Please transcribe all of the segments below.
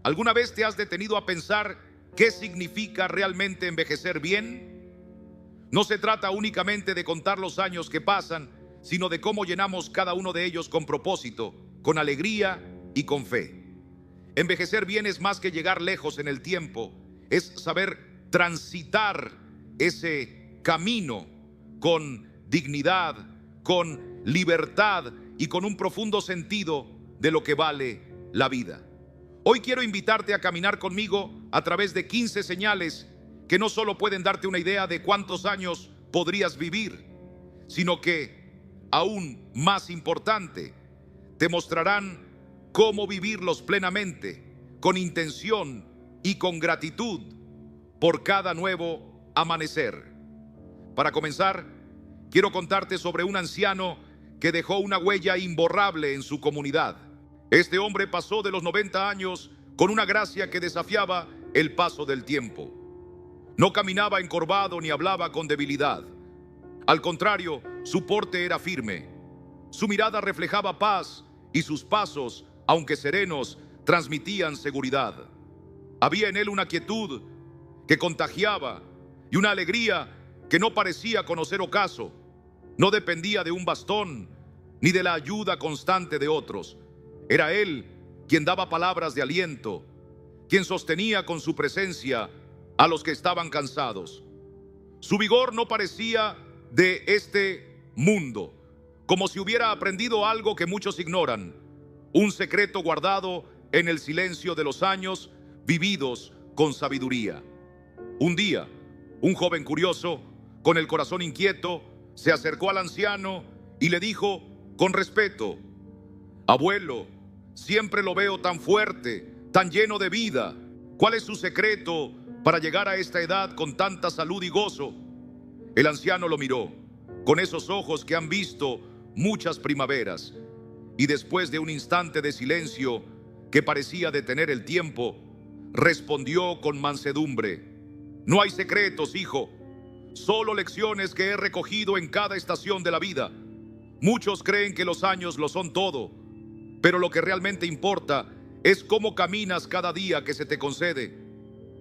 ¿Alguna vez te has detenido a pensar qué significa realmente envejecer bien? No se trata únicamente de contar los años que pasan, sino de cómo llenamos cada uno de ellos con propósito, con alegría y con fe. Envejecer bien es más que llegar lejos en el tiempo, es saber transitar ese camino con dignidad, con libertad y con un profundo sentido de lo que vale la vida. Hoy quiero invitarte a caminar conmigo a través de 15 señales que no solo pueden darte una idea de cuántos años podrías vivir, sino que, aún más importante, te mostrarán cómo vivirlos plenamente, con intención y con gratitud por cada nuevo amanecer. Para comenzar, quiero contarte sobre un anciano que dejó una huella imborrable en su comunidad. Este hombre pasó de los 90 años con una gracia que desafiaba el paso del tiempo. No caminaba encorvado ni hablaba con debilidad. Al contrario, su porte era firme. Su mirada reflejaba paz y sus pasos, aunque serenos, transmitían seguridad. Había en él una quietud que contagiaba y una alegría que no parecía conocer ocaso. No dependía de un bastón ni de la ayuda constante de otros. Era él quien daba palabras de aliento, quien sostenía con su presencia a los que estaban cansados. Su vigor no parecía de este mundo, como si hubiera aprendido algo que muchos ignoran, un secreto guardado en el silencio de los años vividos con sabiduría. Un día, un joven curioso, con el corazón inquieto, se acercó al anciano y le dijo con respeto: «Abuelo, siempre lo veo tan fuerte, tan lleno de vida. ¿Cuál es su secreto para llegar a esta edad con tanta salud y gozo?» El anciano lo miró con esos ojos que han visto muchas primaveras, y después de un instante de silencio que parecía detener el tiempo, respondió con mansedumbre: «No hay secretos, hijo, solo lecciones que he recogido en cada estación de la vida. Muchos creen que los años lo son todo, pero lo que realmente importa es cómo caminas cada día que se te concede.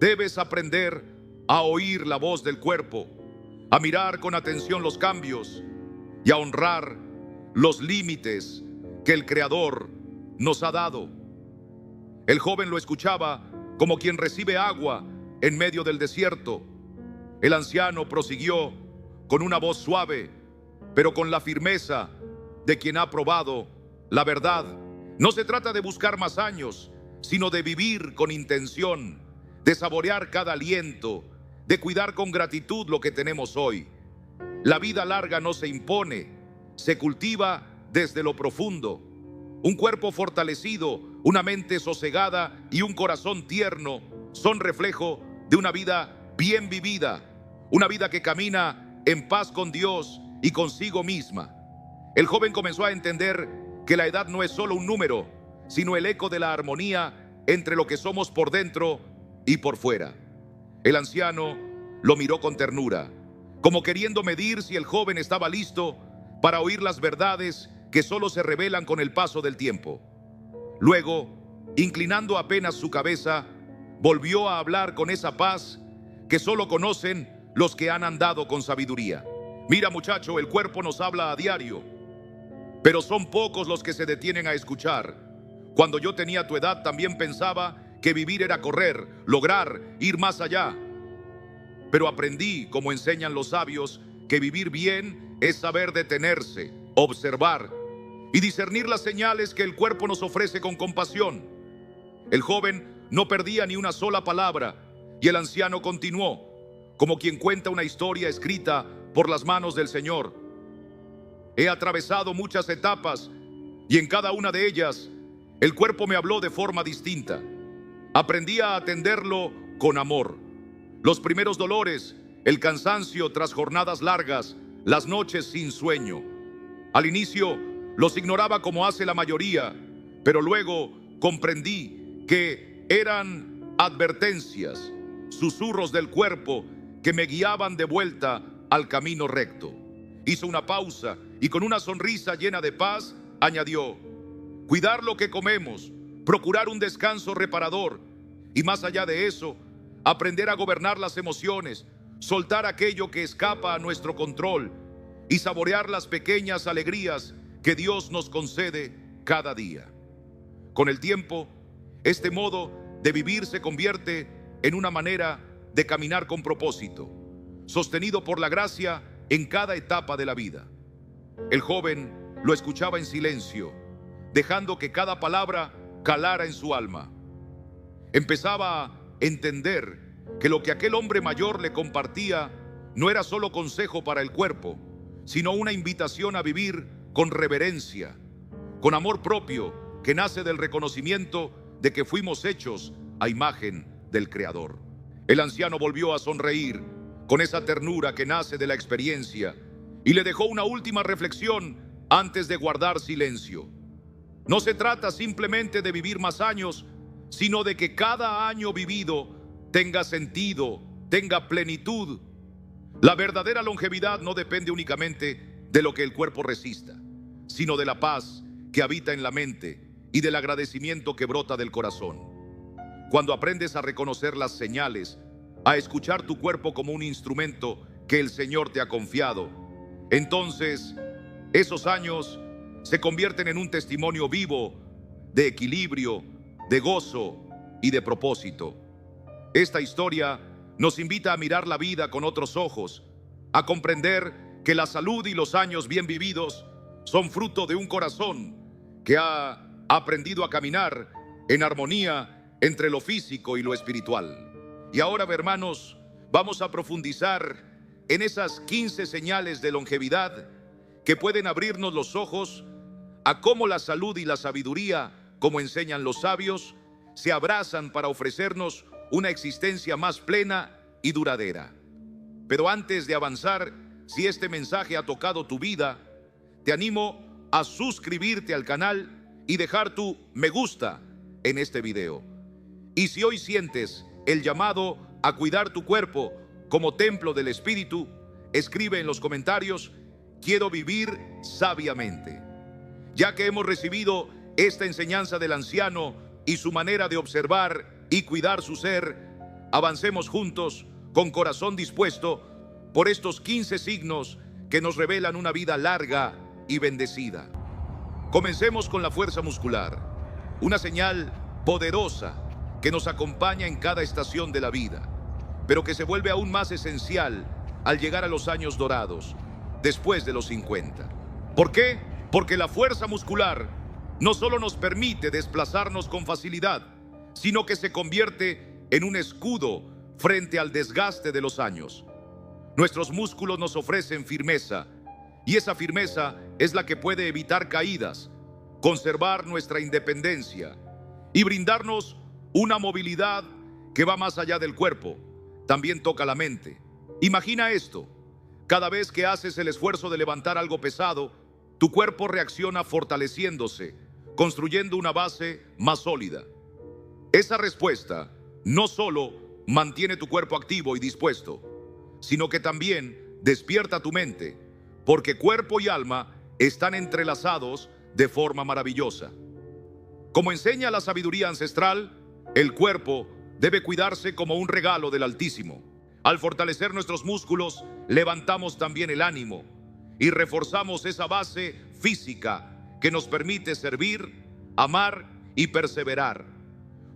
Debes aprender a oír la voz del cuerpo, a mirar con atención los cambios y a honrar los límites que el Creador nos ha dado». El joven lo escuchaba como quien recibe agua en medio del desierto. El anciano prosiguió con una voz suave, pero con la firmeza de quien ha probado la verdad. No se trata de buscar más años, sino de vivir con intención, de saborear cada aliento, de cuidar con gratitud lo que tenemos hoy. La vida larga no se impone, se cultiva desde lo profundo. Un cuerpo fortalecido, una mente sosegada y un corazón tierno son reflejo de una vida bien vivida, una vida que camina en paz con Dios y consigo misma. El joven comenzó a entender que la edad no es solo un número, sino el eco de la armonía entre lo que somos por dentro y por fuera. El anciano lo miró con ternura, como queriendo medir si el joven estaba listo para oír las verdades que solo se revelan con el paso del tiempo. Luego, inclinando apenas su cabeza, volvió a hablar con esa paz que solo conocen los que han andado con sabiduría. «Mira, muchacho, el cuerpo nos habla a diario, pero son pocos los que se detienen a escuchar. Cuando yo tenía tu edad también pensaba que vivir era correr, lograr, ir más allá. Pero aprendí, como enseñan los sabios, que vivir bien es saber detenerse, observar y discernir las señales que el cuerpo nos ofrece con compasión». El joven no perdía ni una sola palabra y el anciano continuó, como quien cuenta una historia escrita por las manos del Señor: «He atravesado muchas etapas y en cada una de ellas el cuerpo me habló de forma distinta. Aprendí a atenderlo con amor. Los primeros dolores, el cansancio tras jornadas largas, las noches sin sueño. Al inicio los ignoraba como hace la mayoría, pero luego comprendí que eran advertencias, susurros del cuerpo que me guiaban de vuelta al camino recto». Hizo una pausa y con una sonrisa llena de paz añadió: «Cuidar lo que comemos, procurar un descanso reparador Y más allá de eso, aprender a gobernar las emociones, soltar aquello que escapa a nuestro control y saborear las pequeñas alegrías que Dios nos concede cada día. Con el tiempo, este modo de vivir se convierte en una manera de caminar con propósito, sostenido por la gracia en cada etapa de la vida. El joven lo escuchaba en silencio, dejando que cada palabra calara en su alma. Empezaba a entender que lo que aquel hombre mayor le compartía no era solo consejo para el cuerpo, sino una invitación a vivir con reverencia, con amor propio que nace del reconocimiento de que fuimos hechos a imagen del Creador. El anciano volvió a sonreír con esa ternura que nace de la experiencia y le dejó una última reflexión antes de guardar silencio. No se trata simplemente de vivir más años, sino de que cada año vivido tenga sentido, tenga plenitud. La verdadera longevidad no depende únicamente de lo que el cuerpo resista, sino de la paz que habita en la mente y del agradecimiento que brota del corazón. Cuando aprendes a reconocer las señales, a escuchar tu cuerpo como un instrumento que el Señor te ha confiado, entonces esos años se convierten en un testimonio vivo de equilibrio, de gozo y de propósito. Esta historia nos invita a mirar la vida con otros ojos, a comprender que la salud y los años bien vividos son fruto de un corazón que ha aprendido a caminar en armonía entre lo físico y lo espiritual. Y ahora, hermanos, vamos a profundizar en esas 15 señales de longevidad que pueden abrirnos los ojos a cómo la salud y la sabiduría, como enseñan los sabios, se abrazan para ofrecernos una existencia más plena y duradera. Pero antes de avanzar, si este mensaje ha tocado tu vida, te animo a suscribirte al canal y dejar tu me gusta en este video. Y si hoy sientes el llamado a cuidar tu cuerpo como templo del Espíritu, escribe en los comentarios: quiero vivir sabiamente. Ya que hemos recibido esta enseñanza del anciano y su manera de observar y cuidar su ser, avancemos juntos con corazón dispuesto por estos 15 signos que nos revelan una vida larga y bendecida. Comencemos con la fuerza muscular, una señal poderosa que nos acompaña en cada estación de la vida, pero que se vuelve aún más esencial al llegar a los años dorados, después de los 50. ¿Por qué? Porque la fuerza muscular no solo nos permite desplazarnos con facilidad, sino que se convierte en un escudo frente al desgaste de los años. Nuestros músculos nos ofrecen firmeza, y esa firmeza es la que puede evitar caídas, conservar nuestra independencia y brindarnos una movilidad que va más allá del cuerpo. También toca la mente. Imagina esto: cada vez que haces el esfuerzo de levantar algo pesado, tu cuerpo reacciona fortaleciéndose, construyendo una base más sólida. Esa respuesta no solo mantiene tu cuerpo activo y dispuesto, sino que también despierta tu mente, porque cuerpo y alma están entrelazados de forma maravillosa. Como enseña la sabiduría ancestral, el cuerpo debe cuidarse como un regalo del Altísimo. Al fortalecer nuestros músculos, levantamos también el ánimo y reforzamos esa base física que nos permite servir, amar y perseverar.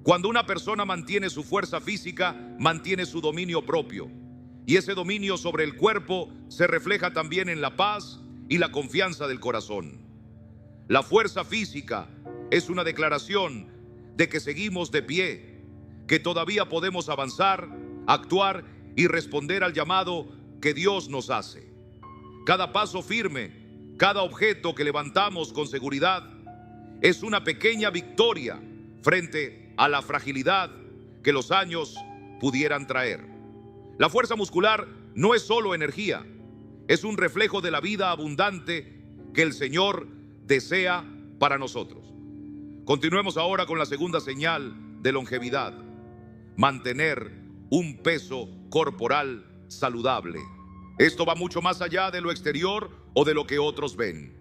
Cuando una persona mantiene su fuerza física, mantiene su dominio propio. Y ese dominio sobre el cuerpo se refleja también en la paz y la confianza del corazón. La fuerza física es una declaración de que seguimos de pie, que todavía podemos avanzar, actuar y responder al llamado que Dios nos hace. Cada paso firme, cada objeto que levantamos con seguridad, es una pequeña victoria frente a la fragilidad que los años pudieran traer. La fuerza muscular no es solo energía, es un reflejo de la vida abundante que el Señor desea para nosotros. Continuemos ahora con la segunda señal de longevidad: mantener un peso corporal saludable. Esto va mucho más allá de lo exterior o de lo que otros ven.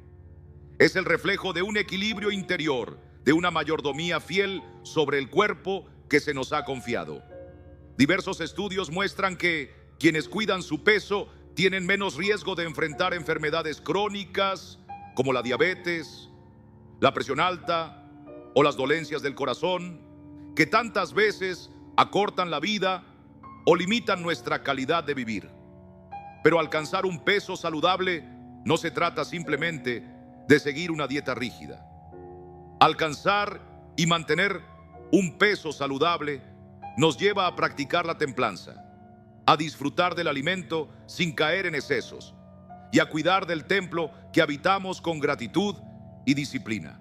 Es el reflejo de un equilibrio interior, de una mayordomía fiel sobre el cuerpo que se nos ha confiado. Diversos estudios muestran que quienes cuidan su peso tienen menos riesgo de enfrentar enfermedades crónicas como la diabetes, la presión alta o las dolencias del corazón, que tantas veces acortan la vida o limitan nuestra calidad de vivir. Pero alcanzar un peso saludable no se trata simplemente de seguir una dieta rígida. Alcanzar y mantener un peso saludable nos lleva a practicar la templanza, a disfrutar del alimento sin caer en excesos y a cuidar del templo que habitamos con gratitud y disciplina.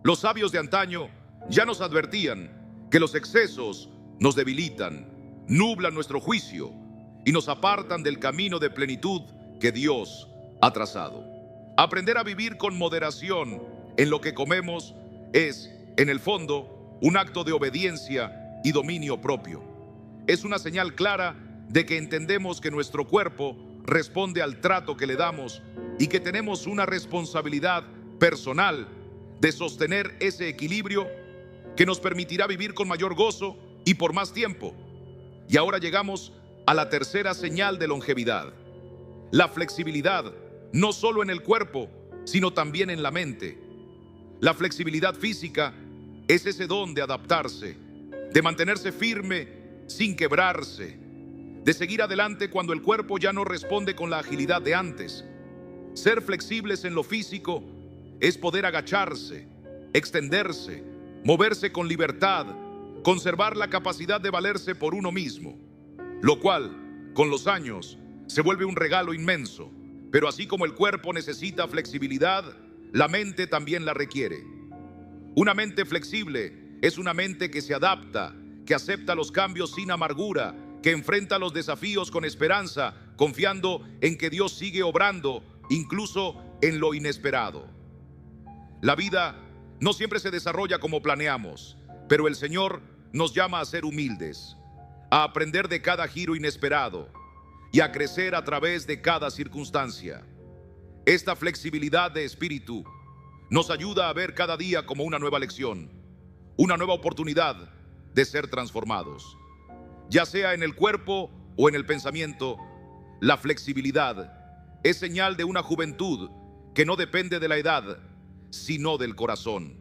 Los sabios de antaño ya nos advertían que los excesos nos debilitan, nublan nuestro juicio y nos apartan del camino de plenitud que Dios ha trazado. Aprender a vivir con moderación en lo que comemos es, en el fondo, un acto de obediencia y dominio propio. Es una señal clara de que entendemos que nuestro cuerpo responde al trato que le damos y que tenemos una responsabilidad personal de sostener ese equilibrio que nos permitirá vivir con mayor gozo y por más tiempo. Y ahora llegamos a la tercera señal de longevidad: la flexibilidad, no solo en el cuerpo, sino también en la mente. La flexibilidad física es ese don de adaptarse, de mantenerse firme sin quebrarse, de seguir adelante cuando el cuerpo ya no responde con la agilidad de antes. Ser flexibles en lo físico es poder agacharse, extenderse, moverse con libertad, conservar la capacidad de valerse por uno mismo, lo cual, con los años, se vuelve un regalo inmenso. Pero así como el cuerpo necesita flexibilidad, la mente también la requiere. Una mente flexible es una mente que se adapta, que acepta los cambios sin amargura, que enfrenta los desafíos con esperanza, confiando en que Dios sigue obrando, incluso en lo inesperado. La vida no siempre se desarrolla como planeamos, pero el Señor nos llama a ser humildes, a aprender de cada giro inesperado y a crecer a través de cada circunstancia. Esta flexibilidad de espíritu nos ayuda a ver cada día como una nueva lección, una nueva oportunidad de ser transformados. Ya sea en el cuerpo o en el pensamiento, la flexibilidad es señal de una juventud que no depende de la edad, sino del corazón.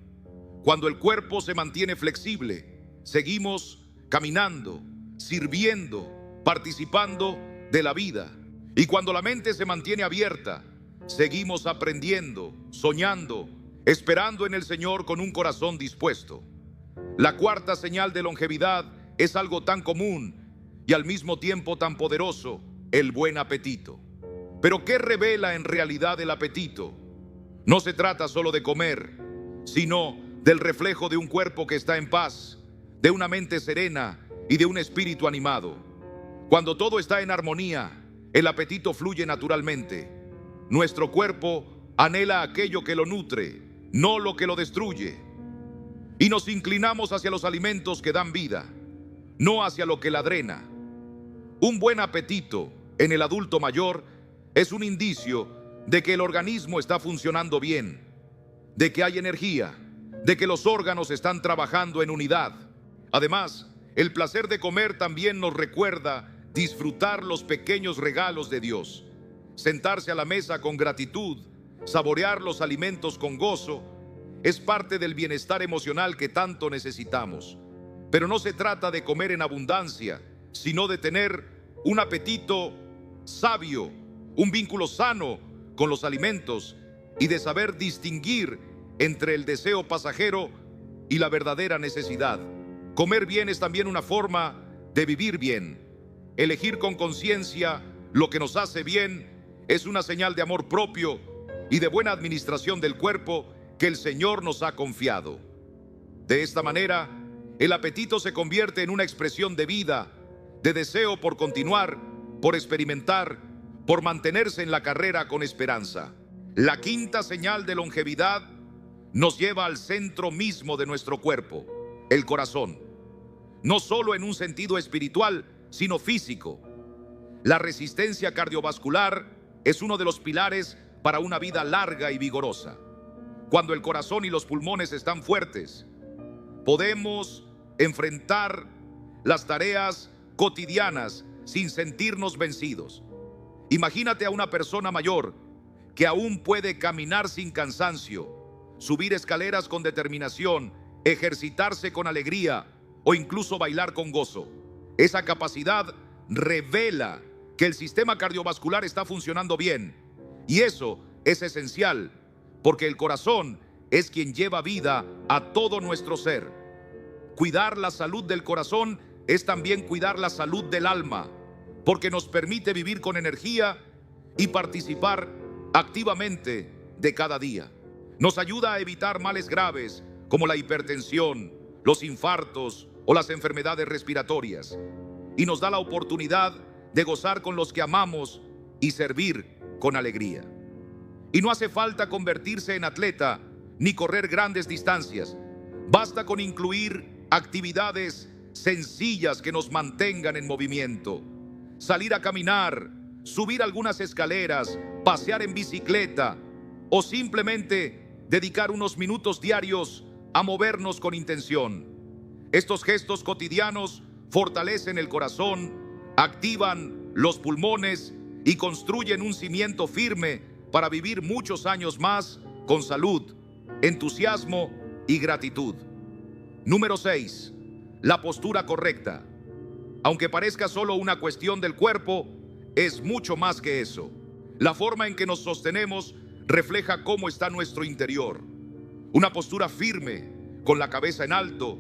Cuando el cuerpo se mantiene flexible, seguimos caminando, sirviendo, participando de la vida. Y cuando la mente se mantiene abierta, seguimos aprendiendo, soñando, esperando en el Señor con un corazón dispuesto. La cuarta señal de longevidad es algo tan común y al mismo tiempo tan poderoso: el buen apetito. Pero ¿qué revela en realidad el apetito? No se trata solo de comer, sino del reflejo de un cuerpo que está en paz, de una mente serena y de un espíritu animado. Cuando todo está en armonía, el apetito fluye naturalmente. Nuestro cuerpo anhela aquello que lo nutre, no lo que lo destruye. Y nos inclinamos hacia los alimentos que dan vida, no hacia lo que la drena. Un buen apetito en el adulto mayor es un indicio de que el organismo está funcionando bien, de que hay energía, de que los órganos están trabajando en unidad. Además, el placer de comer también nos recuerda disfrutar los pequeños regalos de Dios, sentarse a la mesa con gratitud, saborear los alimentos con gozo. Es parte del bienestar emocional que tanto necesitamos. Pero no se trata de comer en abundancia, sino de tener un apetito sabio, un vínculo sano con los alimentos y de saber distinguir entre el deseo pasajero y la verdadera necesidad. Comer bien es también una forma de vivir bien. Elegir con conciencia lo que nos hace bien es una señal de amor propio y de buena administración del cuerpo que el Señor nos ha confiado. De esta manera, el apetito se convierte en una expresión de vida, de deseo por continuar, por experimentar, por mantenerse en la carrera con esperanza. La quinta señal de longevidad nos lleva al centro mismo de nuestro cuerpo, el corazón. No solo en un sentido espiritual, sino físico. La resistencia cardiovascular es uno de los pilares para una vida larga y vigorosa. Cuando el corazón y los pulmones están fuertes, podemos enfrentar las tareas cotidianas sin sentirnos vencidos. Imagínate a una persona mayor que aún puede caminar sin cansancio, subir escaleras con determinación, ejercitarse con alegría o incluso bailar con gozo. Esa capacidad revela que el sistema cardiovascular está funcionando bien, y eso es esencial porque el corazón es quien lleva vida a todo nuestro ser. Cuidar la salud del corazón es también cuidar la salud del alma, porque nos permite vivir con energía y participar activamente de cada día. Nos ayuda a evitar males graves como la hipertensión, los infartos o las enfermedades respiratorias, y nos da la oportunidad de gozar con los que amamos y servir con alegría. Y no hace falta convertirse en atleta ni correr grandes distancias. Basta con incluir actividades sencillas que nos mantengan en movimiento. Salir a caminar, subir algunas escaleras, pasear en bicicleta o simplemente dedicar unos minutos diarios a movernos con intención. Estos gestos cotidianos fortalecen el corazón, activan los pulmones y construyen un cimiento firme para vivir muchos años más con salud, entusiasmo y gratitud. Número 6. La postura correcta. Aunque parezca solo una cuestión del cuerpo, es mucho más que eso. La forma en que nos sostenemos refleja cómo está nuestro interior. Una postura firme, con la cabeza en alto,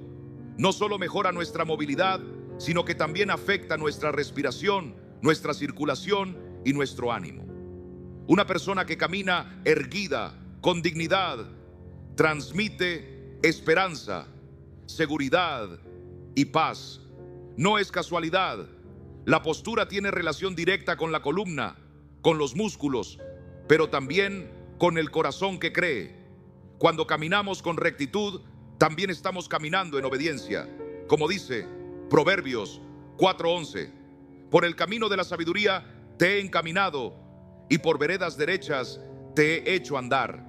no solo mejora nuestra movilidad, sino que también afecta nuestra respiración, nuestra circulación y nuestro ánimo. Una persona que camina erguida, con dignidad, transmite esperanza, seguridad y paz. No es casualidad. La postura tiene relación directa con la columna, con los músculos, pero también con el corazón que cree. Cuando caminamos con rectitud, también estamos caminando en obediencia. Como dice Proverbios 4:11, por el camino de la sabiduría te he encaminado y por veredas derechas te he hecho andar.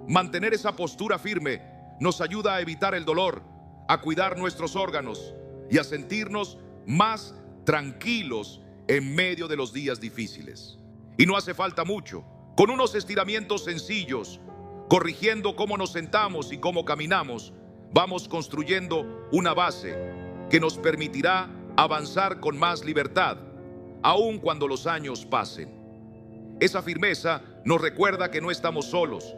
Mantener esa postura firme nos ayuda a evitar el dolor, a cuidar nuestros órganos y a sentirnos más tranquilos en medio de los días difíciles. Y no hace falta mucho. Con unos estiramientos sencillos, corrigiendo cómo nos sentamos y cómo caminamos, vamos construyendo una base que nos permitirá avanzar con más libertad, aun cuando los años pasen. Esa firmeza nos recuerda que no estamos solos,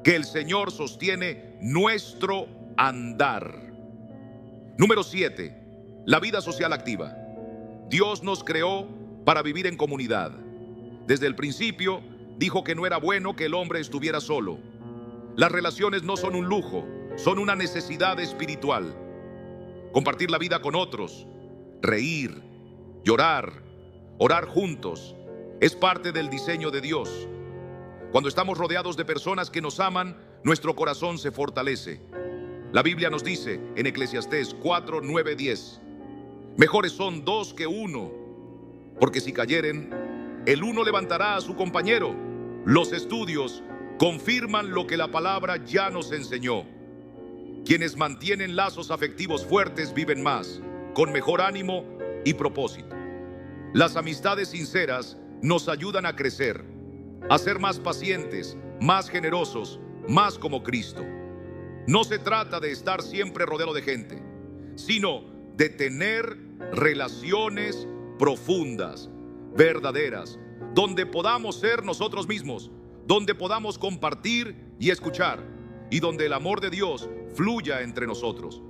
que el Señor sostiene nuestro andar. Número 7. La vida social activa. Dios nos creó para vivir en comunidad. Desde el principio dijo que no era bueno que el hombre estuviera solo. Las relaciones no son un lujo, son una necesidad espiritual. Compartir la vida con otros, reír, llorar, orar juntos, es parte del diseño de Dios. Cuando estamos rodeados de personas que nos aman, nuestro corazón se fortalece. La Biblia nos dice en Eclesiastés 4, 9, 10, mejores son dos que uno, porque si cayeren, el uno levantará a su compañero. Los estudios confirman lo que la palabra ya nos enseñó. Quienes mantienen lazos afectivos fuertes viven más, con mejor ánimo y propósito. Las amistades sinceras nos ayudan a crecer, a ser más pacientes, más generosos, más como Cristo. No se trata de estar siempre rodeado de gente, sino de tener relaciones profundas, verdaderas, donde podamos ser nosotros mismos, donde podamos compartir y escuchar, y donde el amor de Dios fluya entre nosotros.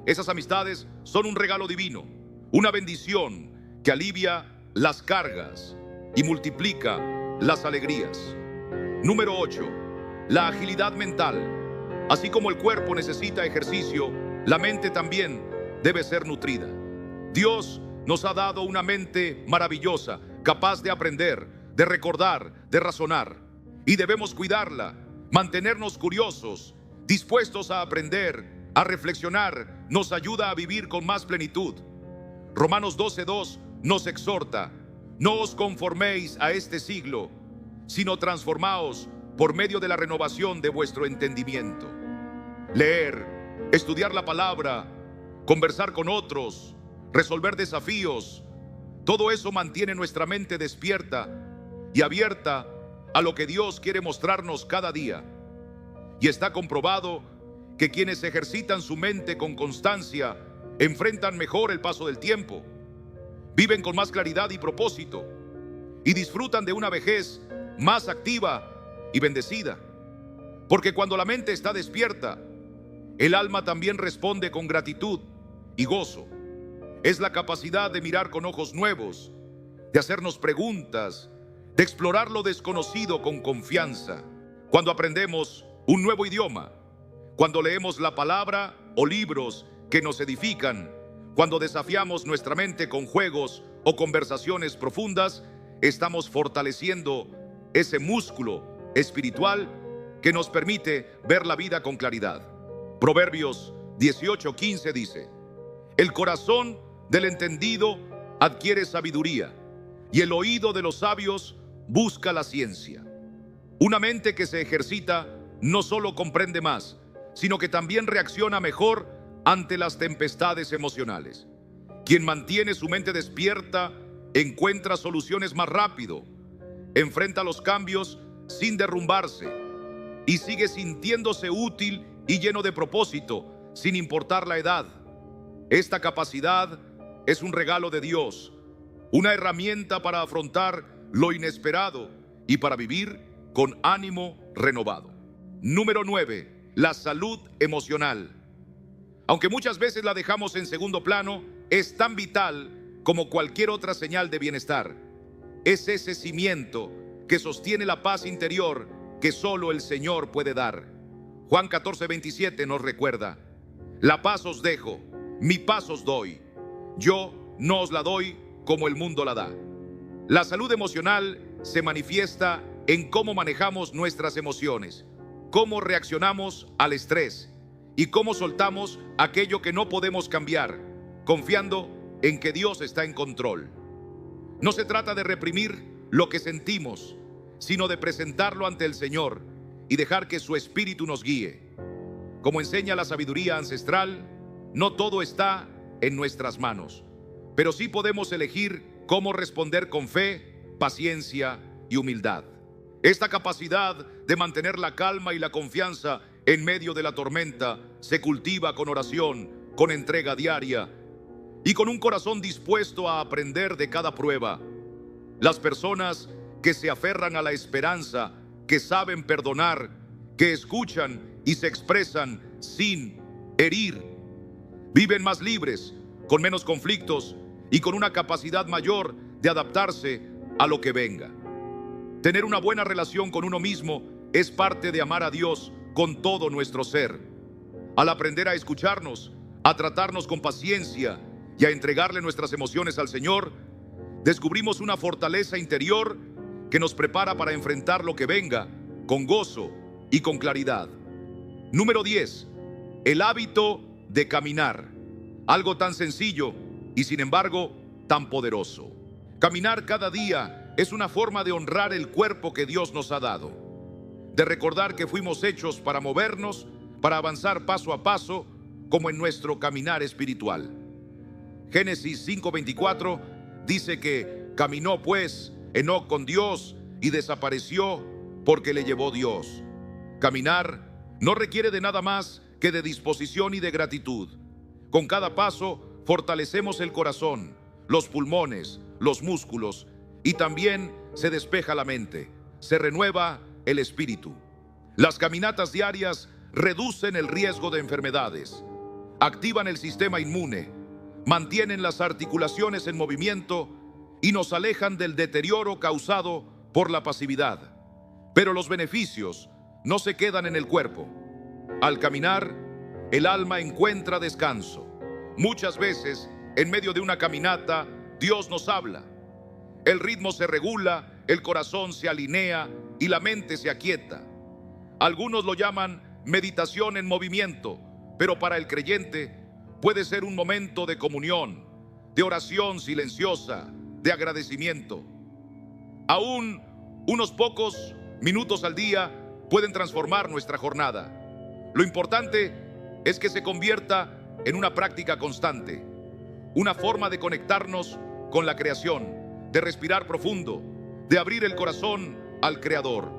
Esas amistades son un regalo divino, una bendición que alivia las cargas y multiplica las alegrías. Número 8. La agilidad mental. Así como el cuerpo necesita ejercicio, la mente también debe ser nutrida. Dios nos ha dado una mente maravillosa, capaz de aprender, de recordar, de razonar. Y debemos cuidarla, mantenernos curiosos, dispuestos a aprender, a reflexionar, nos ayuda a vivir con más plenitud. Romanos 12:2 nos exhorta: no os conforméis a este siglo, sino transformaos por medio de la renovación de vuestro entendimiento. Leer, estudiar la palabra, conversar con otros, resolver desafíos. Todo eso mantiene nuestra mente despierta y abierta a lo que Dios quiere mostrarnos cada día. Y está comprobado que quienes ejercitan su mente con constancia enfrentan mejor el paso del tiempo, viven con más claridad y propósito y disfrutan de una vejez más activa y bendecida. Porque cuando la mente está despierta, el alma también responde con gratitud y gozo. Es la capacidad de mirar con ojos nuevos, de hacernos preguntas, de explorar lo desconocido con confianza. Cuando aprendemos un nuevo idioma, cuando leemos la palabra o libros que nos edifican, cuando desafiamos nuestra mente con juegos o conversaciones profundas, estamos fortaleciendo ese músculo espiritual que nos permite ver la vida con claridad. Proverbios 18:15 dice: el corazón del entendido adquiere sabiduría, y el oído de los sabios busca la ciencia. Una mente que se ejercita no solo comprende más, sino que también reacciona mejor ante las tempestades emocionales. Quien mantiene su mente despierta encuentra soluciones más rápido, enfrenta los cambios sin derrumbarse y sigue sintiéndose útil y lleno de propósito, sin importar la edad. Esta capacidad es un regalo de Dios, una herramienta para afrontar lo inesperado y para vivir con ánimo renovado. Número 9. La salud emocional. Aunque muchas veces la dejamos en segundo plano, es tan vital como cualquier otra señal de bienestar. Es ese cimiento que sostiene la paz interior que solo el Señor puede dar. Juan 14:27 nos recuerda: la paz os dejo, mi paz os doy. Yo no os la doy como el mundo la da. La salud emocional se manifiesta en cómo manejamos nuestras emociones, cómo reaccionamos al estrés y cómo soltamos aquello que no podemos cambiar, confiando en que Dios está en control. No se trata de reprimir lo que sentimos, sino de presentarlo ante el Señor y dejar que su Espíritu nos guíe. Como enseña la sabiduría ancestral, no todo está en nuestras manos, pero sí podemos elegir cómo responder con fe, paciencia y humildad. Esta capacidad de mantener la calma y la confianza en medio de la tormenta se cultiva con oración, con entrega diaria y con un corazón dispuesto a aprender de cada prueba. Las personas que se aferran a la esperanza, que saben perdonar, que escuchan y se expresan sin herir, viven más libres, con menos conflictos y con una capacidad mayor de adaptarse a lo que venga. Tener una buena relación con uno mismo es parte de amar a Dios con todo nuestro ser. Al aprender a escucharnos, a tratarnos con paciencia y a entregarle nuestras emociones al Señor, descubrimos una fortaleza interior que nos prepara para enfrentar lo que venga con gozo y con claridad. Número 10. El hábito de caminar. Algo tan sencillo y sin embargo tan poderoso. Caminar cada día es una forma de honrar el cuerpo que Dios nos ha dado, de recordar que fuimos hechos para movernos, para avanzar paso a paso, como en nuestro caminar espiritual. Génesis 5:24 dice que caminó pues Enoc con Dios y desapareció porque le llevó Dios. Caminar no requiere de nada más que de disposición y de gratitud. Con cada paso fortalecemos el corazón, los pulmones, los músculos y también se despeja la mente, se renueva el espíritu. Las caminatas diarias reducen el riesgo de enfermedades, activan el sistema inmune, mantienen las articulaciones en movimiento y nos alejan del deterioro causado por la pasividad. Pero los beneficios no se quedan en el cuerpo. Al caminar, el alma encuentra descanso. Muchas veces, en medio de una caminata, Dios nos habla. El ritmo se regula, el corazón se alinea y la mente se aquieta. Algunos lo llaman meditación en movimiento, pero para el creyente puede ser un momento de comunión, de oración silenciosa, de agradecimiento. Aún unos pocos minutos al día pueden transformar nuestra jornada. Lo importante es que se convierta en una práctica constante, una forma de conectarnos con la creación, de respirar profundo, de abrir el corazón al Creador.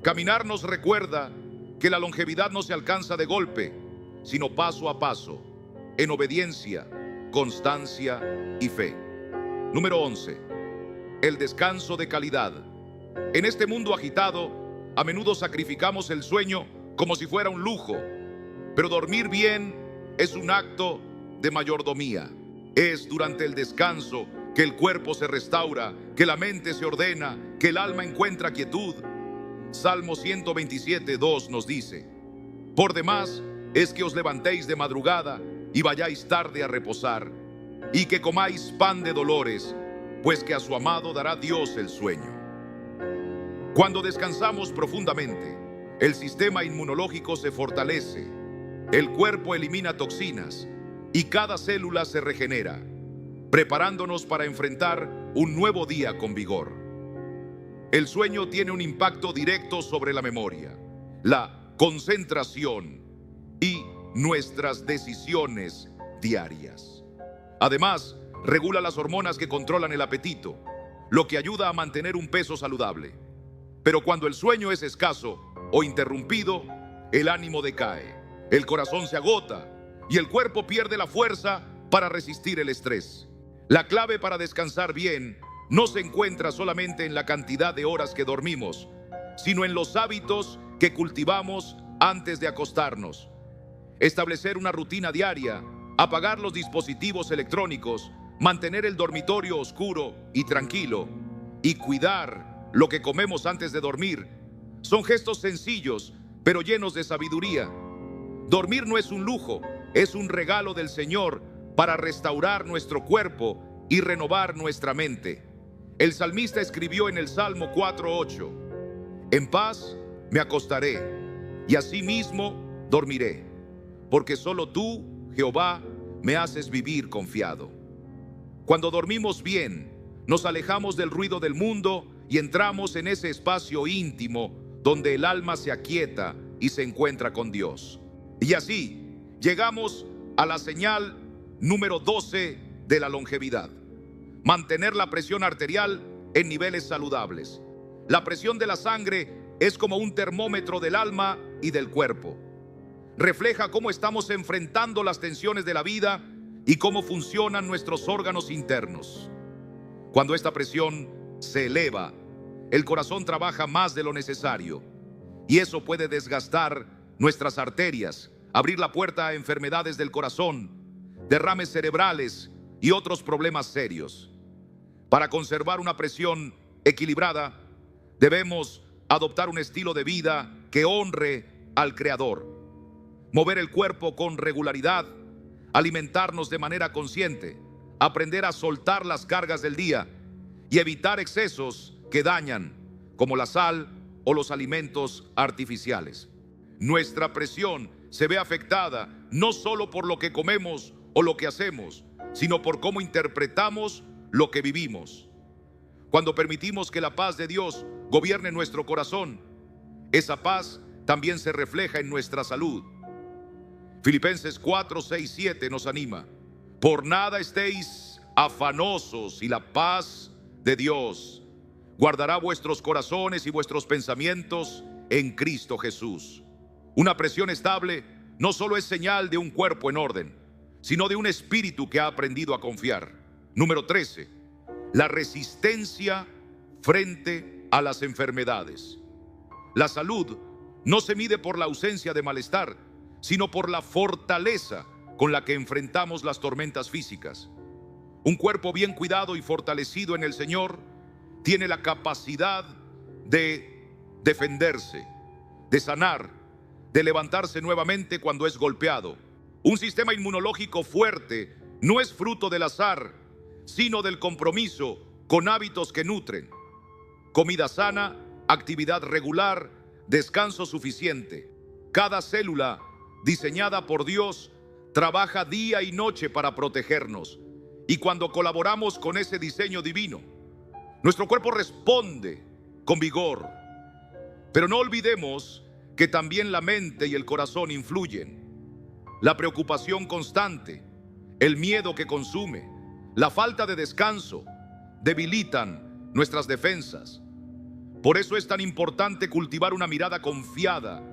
Caminar nos recuerda que la longevidad no se alcanza de golpe, sino paso a paso, en obediencia, constancia y fe. Número 11. El descanso de calidad. En este mundo agitado, a menudo sacrificamos el sueño como si fuera un lujo, pero dormir bien es un acto de mayordomía. Es durante el descanso que el cuerpo se restaura, que la mente se ordena, que el alma encuentra quietud. Salmo 127:2 nos dice: por demás es que os levantéis de madrugada y vayáis tarde a reposar, y que comáis pan de dolores, pues que a su amado dará Dios el sueño. Cuando descansamos profundamente, el sistema inmunológico se fortalece, el cuerpo elimina toxinas y cada célula se regenera, preparándonos para enfrentar un nuevo día con vigor. El sueño tiene un impacto directo sobre la memoria, la concentración y nuestras decisiones diarias. Además, regula las hormonas que controlan el apetito, lo que ayuda a mantener un peso saludable. Pero cuando el sueño es escaso o interrumpido, el ánimo decae, el corazón se agota y el cuerpo pierde la fuerza para resistir el estrés. La clave para descansar bien no se encuentra solamente en la cantidad de horas que dormimos, sino en los hábitos que cultivamos antes de acostarnos. Establecer una rutina diaria, apagar los dispositivos electrónicos, mantener el dormitorio oscuro y tranquilo y cuidar lo que comemos antes de dormir son gestos sencillos, pero llenos de sabiduría. Dormir no es un lujo, es un regalo del Señor para restaurar nuestro cuerpo y renovar nuestra mente. El salmista escribió en el Salmo 4:8: en paz me acostaré y asimismo dormiré, porque solo tú, Jehová, me haces vivir confiado. Cuando dormimos bien, nos alejamos del ruido del mundo y entramos en ese espacio íntimo donde el alma se aquieta y se encuentra con Dios. Y así llegamos a la señal número 12 de la longevidad: mantener la presión arterial en niveles saludables. La presión de la sangre es como un termómetro del alma y del cuerpo. Refleja cómo estamos enfrentando las tensiones de la vida y cómo funcionan nuestros órganos internos. Cuando esta presión se eleva, el corazón trabaja más de lo necesario, y eso puede desgastar nuestras arterias, abrir la puerta a enfermedades del corazón, derrames cerebrales y otros problemas serios. Para conservar una presión equilibrada, debemos adoptar un estilo de vida que honre al Creador, mover el cuerpo con regularidad, alimentarnos de manera consciente, aprender a soltar las cargas del día y evitar excesos que dañan, como la sal o los alimentos artificiales. Nuestra presión se ve afectada no solo por lo que comemos o lo que hacemos, sino por cómo interpretamos lo que vivimos. Cuando permitimos que la paz de Dios gobierne nuestro corazón, esa paz también se refleja en nuestra salud. Filipenses 4:6-7 nos anima: por nada estéis afanosos, y la paz de Dios guardará vuestros corazones y vuestros pensamientos en Cristo Jesús. Una presión estable no solo es señal de un cuerpo en orden, sino de un espíritu que ha aprendido a confiar. Número 13. La resistencia frente a las enfermedades. La salud no se mide por la ausencia de malestar, sino por la fortaleza con la que enfrentamos las tormentas físicas. Un cuerpo bien cuidado y fortalecido en el Señor tiene la capacidad de defenderse, de sanar, de levantarse nuevamente cuando es golpeado. Un sistema inmunológico fuerte no es fruto del azar, sino del compromiso con hábitos que nutren. Comida sana, actividad regular, descanso suficiente. Cada célula diseñada por Dios trabaja día y noche para protegernos. Y cuando colaboramos con ese diseño divino, nuestro cuerpo responde con vigor. Pero no olvidemos que también la mente y el corazón influyen. la preocupación constante, el miedo que consume, la falta de descanso, debilitan nuestras defensas. Por eso es tan importante cultivar una mirada confiada,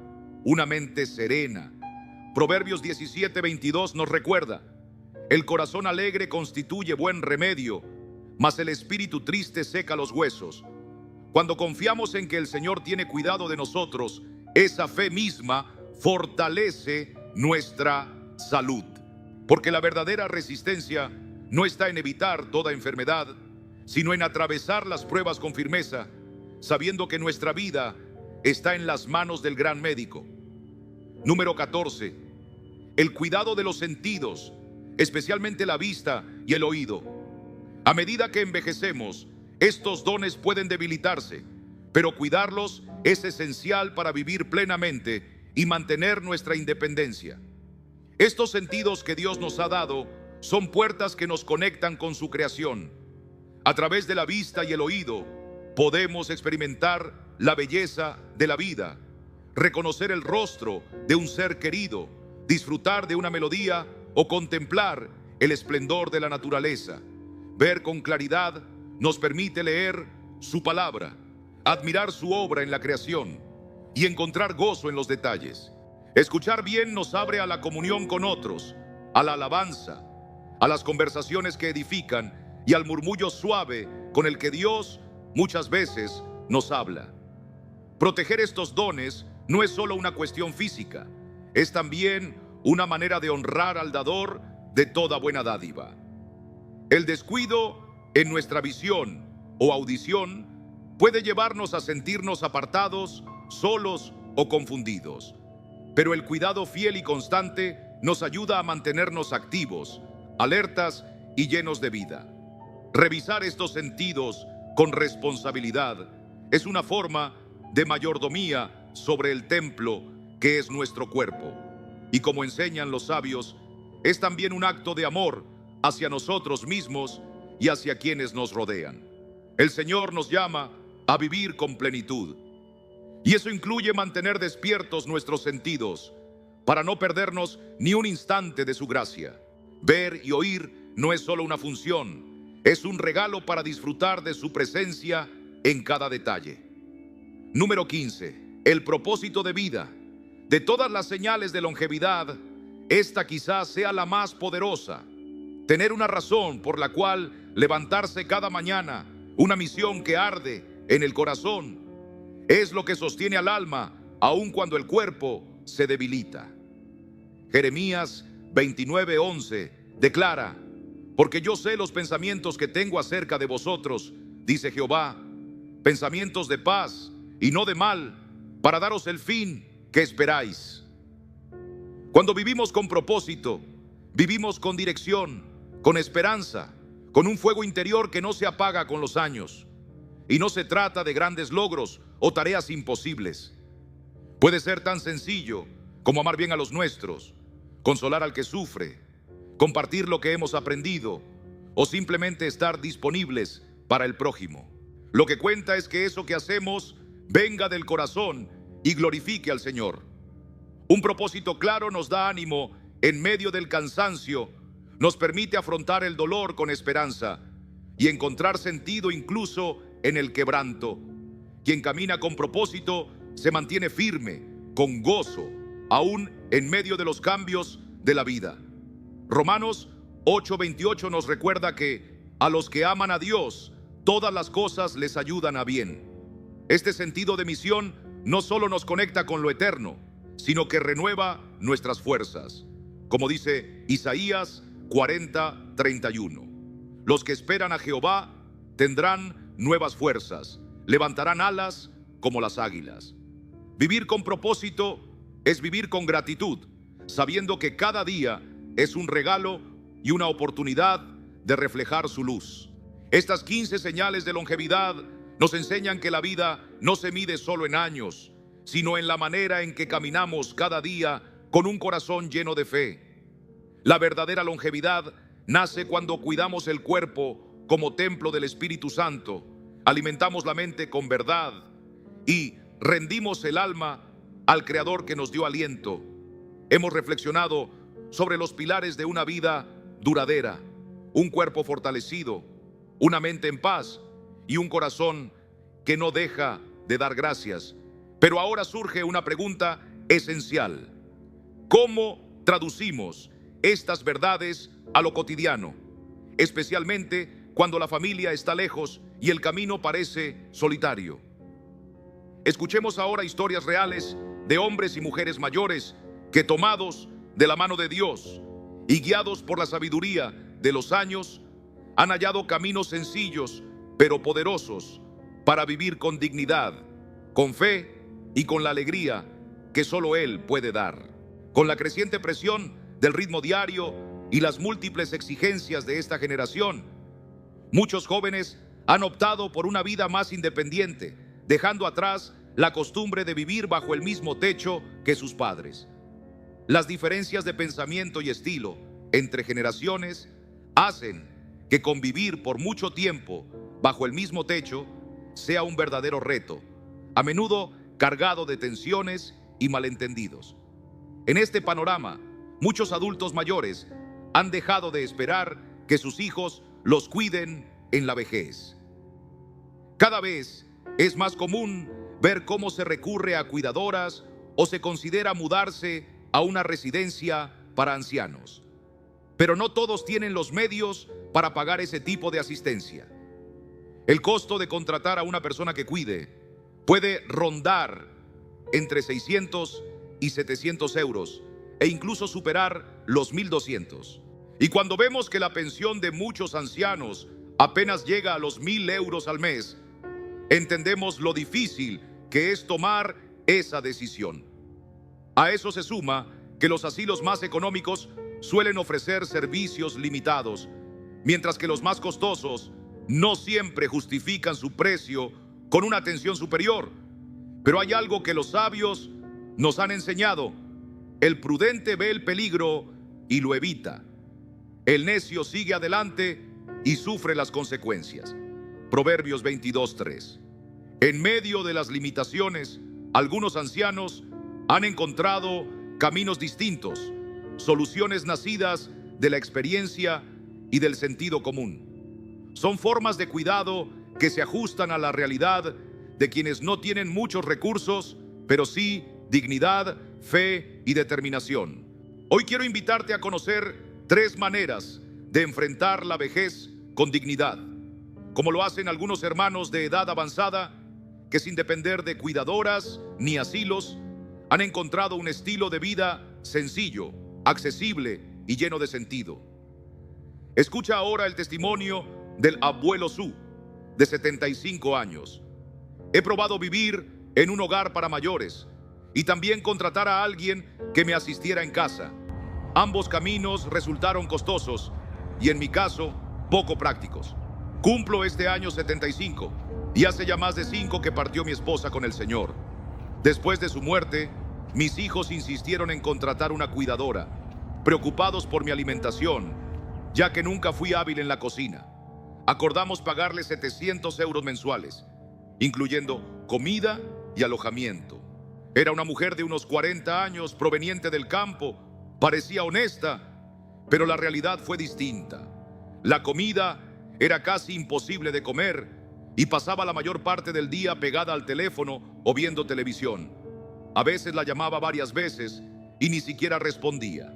una mente serena. Proverbios 17:22 nos recuerda: el corazón alegre constituye buen remedio, mas el espíritu triste seca los huesos. Cuando confiamos en que el Señor tiene cuidado de nosotros, esa fe misma fortalece nuestra salud. Porque la verdadera resistencia no está en evitar toda enfermedad, sino en atravesar las pruebas con firmeza, sabiendo que nuestra vida está en las manos del gran médico. Número 14. El cuidado de los sentidos, especialmente la vista y el oído. A medida que envejecemos, estos dones pueden debilitarse, pero cuidarlos es esencial para vivir plenamente y mantener nuestra independencia. Estos sentidos que Dios nos ha dado son puertas que nos conectan con su creación. A través de la vista y el oído podemos experimentar la belleza de la vida, reconocer el rostro de un ser querido, disfrutar de una melodía o contemplar el esplendor de la naturaleza. Ver con claridad nos permite leer su palabra, admirar su obra en la creación y encontrar gozo en los detalles. Escuchar bien nos abre a la comunión con otros, a la alabanza, a las conversaciones que edifican y al murmullo suave con el que Dios muchas veces nos habla. Proteger estos dones no es solo una cuestión física, es también una manera de honrar al dador de toda buena dádiva. El descuido en nuestra visión o audición puede llevarnos a sentirnos apartados, solos o confundidos. Pero el cuidado fiel y constante nos ayuda a mantenernos activos, alertas y llenos de vida. Revisar estos sentidos con responsabilidad es una forma de mayordomía sobre el templo que es nuestro cuerpo. Y como enseñan los sabios, es también un acto de amor hacia nosotros mismos y hacia quienes nos rodean. El Señor nos llama a vivir con plenitud. Y eso incluye mantener despiertos nuestros sentidos para no perdernos ni un instante de su gracia. Ver y oír no es solo una función, es un regalo para disfrutar de su presencia en cada detalle. Número 15. El propósito de vida. De todas las señales de longevidad, esta quizás sea la más poderosa. Tener una razón por la cual levantarse cada mañana, una misión que arde en el corazón, es lo que sostiene al alma, aun cuando el cuerpo se debilita. Jeremías 29:11 declara: porque yo sé los pensamientos que tengo acerca de vosotros, dice Jehová, pensamientos de paz y no de mal, para daros el fin que esperáis. Cuando vivimos con propósito, vivimos con dirección, con esperanza, con un fuego interior que no se apaga con los años. Y no se trata de grandes logros o tareas imposibles. Puede ser tan sencillo como amar bien a los nuestros, consolar al que sufre, compartir lo que hemos aprendido o simplemente estar disponibles para el prójimo. Lo que cuenta es que eso que hacemos venga del corazón y glorifique al Señor. Un propósito claro nos da ánimo en medio del cansancio, nos permite afrontar el dolor con esperanza y encontrar sentido incluso en el quebranto. Quien camina con propósito se mantiene firme, con gozo, aún en medio de los cambios de la vida. Romanos 8:28 nos recuerda que a los que aman a Dios, todas las cosas les ayudan a bien. Este sentido de misión no solo nos conecta con lo eterno, sino que renueva nuestras fuerzas. Como dice Isaías 40:31. Los que esperan a Jehová tendrán nuevas fuerzas, levantarán alas como las águilas. Vivir con propósito es vivir con gratitud, sabiendo que cada día es un regalo y una oportunidad de reflejar su luz. Estas 15 señales de longevidad nos enseñan que la vida no se mide solo en años, sino en la manera en que caminamos cada día con un corazón lleno de fe. La verdadera longevidad nace cuando cuidamos el cuerpo como templo del Espíritu Santo, alimentamos la mente con verdad y rendimos el alma al Creador que nos dio aliento. Hemos reflexionado sobre los pilares de una vida duradera, un cuerpo fortalecido, una mente en paz y un corazón que no deja de dar gracias. Pero ahora surge una pregunta esencial: ¿cómo traducimos estas verdades a lo cotidiano, especialmente cuando la familia está lejos y el camino parece solitario? Escuchemos ahora historias reales de hombres y mujeres mayores que, tomados de la mano de Dios y guiados por la sabiduría de los años, han hallado caminos sencillos pero poderosos para vivir con dignidad, con fe y con la alegría que solo Él puede dar. Con la creciente presión del ritmo diario y las múltiples exigencias de esta generación, muchos jóvenes han optado por una vida más independiente, dejando atrás la costumbre de vivir bajo el mismo techo que sus padres. Las diferencias de pensamiento y estilo entre generaciones hacen que convivir por mucho tiempo bajo el mismo techo sea un verdadero reto, a menudo cargado de tensiones y malentendidos. En este panorama, muchos adultos mayores han dejado de esperar que sus hijos los cuiden en la vejez. Cada vez es más común ver cómo se recurre a cuidadoras o se considera mudarse a una residencia para ancianos. Pero no todos tienen los medios para pagar ese tipo de asistencia. El costo de contratar a una persona que cuide puede rondar entre 600 y 700 euros e incluso superar los 1.200. Y cuando vemos que la pensión de muchos ancianos apenas llega a los 1.000 euros al mes, entendemos lo difícil que es tomar esa decisión. A eso se suma que los asilos más económicos suelen ofrecer servicios limitados, mientras que los más costosos no siempre justifican su precio con una atención superior. Pero hay algo que los sabios nos han enseñado: el prudente ve el peligro y lo evita. El necio sigue adelante y sufre las consecuencias. Proverbios 22:3. En medio de las limitaciones, algunos ancianos han encontrado caminos distintos, soluciones nacidas de la experiencia y del sentido común. Son formas de cuidado que se ajustan a la realidad de quienes no tienen muchos recursos, pero sí dignidad, fe y determinación. Hoy quiero invitarte a conocer 3 maneras de enfrentar la vejez con dignidad, como lo hacen algunos hermanos de edad avanzada que, sin depender de cuidadoras ni asilos, han encontrado un estilo de vida sencillo, accesible y lleno de sentido. Escucha ahora el testimonio del abuelo Su, de 75 años. He probado vivir en un hogar para mayores y también contratar a alguien que me asistiera en casa. Ambos caminos resultaron costosos y, en mi caso, poco prácticos. Cumplo este año 75 y hace ya más de 5 que partió mi esposa con el Señor. Después de su muerte, mis hijos insistieron en contratar una cuidadora, preocupados por mi alimentación, ya que nunca fui hábil en la cocina. Acordamos pagarle 700 euros mensuales, incluyendo comida y alojamiento. Era una mujer de unos 40 años, proveniente del campo. Parecía honesta, pero la realidad fue distinta. La comida era casi imposible de comer y pasaba la mayor parte del día pegada al teléfono o viendo televisión. A veces la llamaba varias veces y ni siquiera respondía.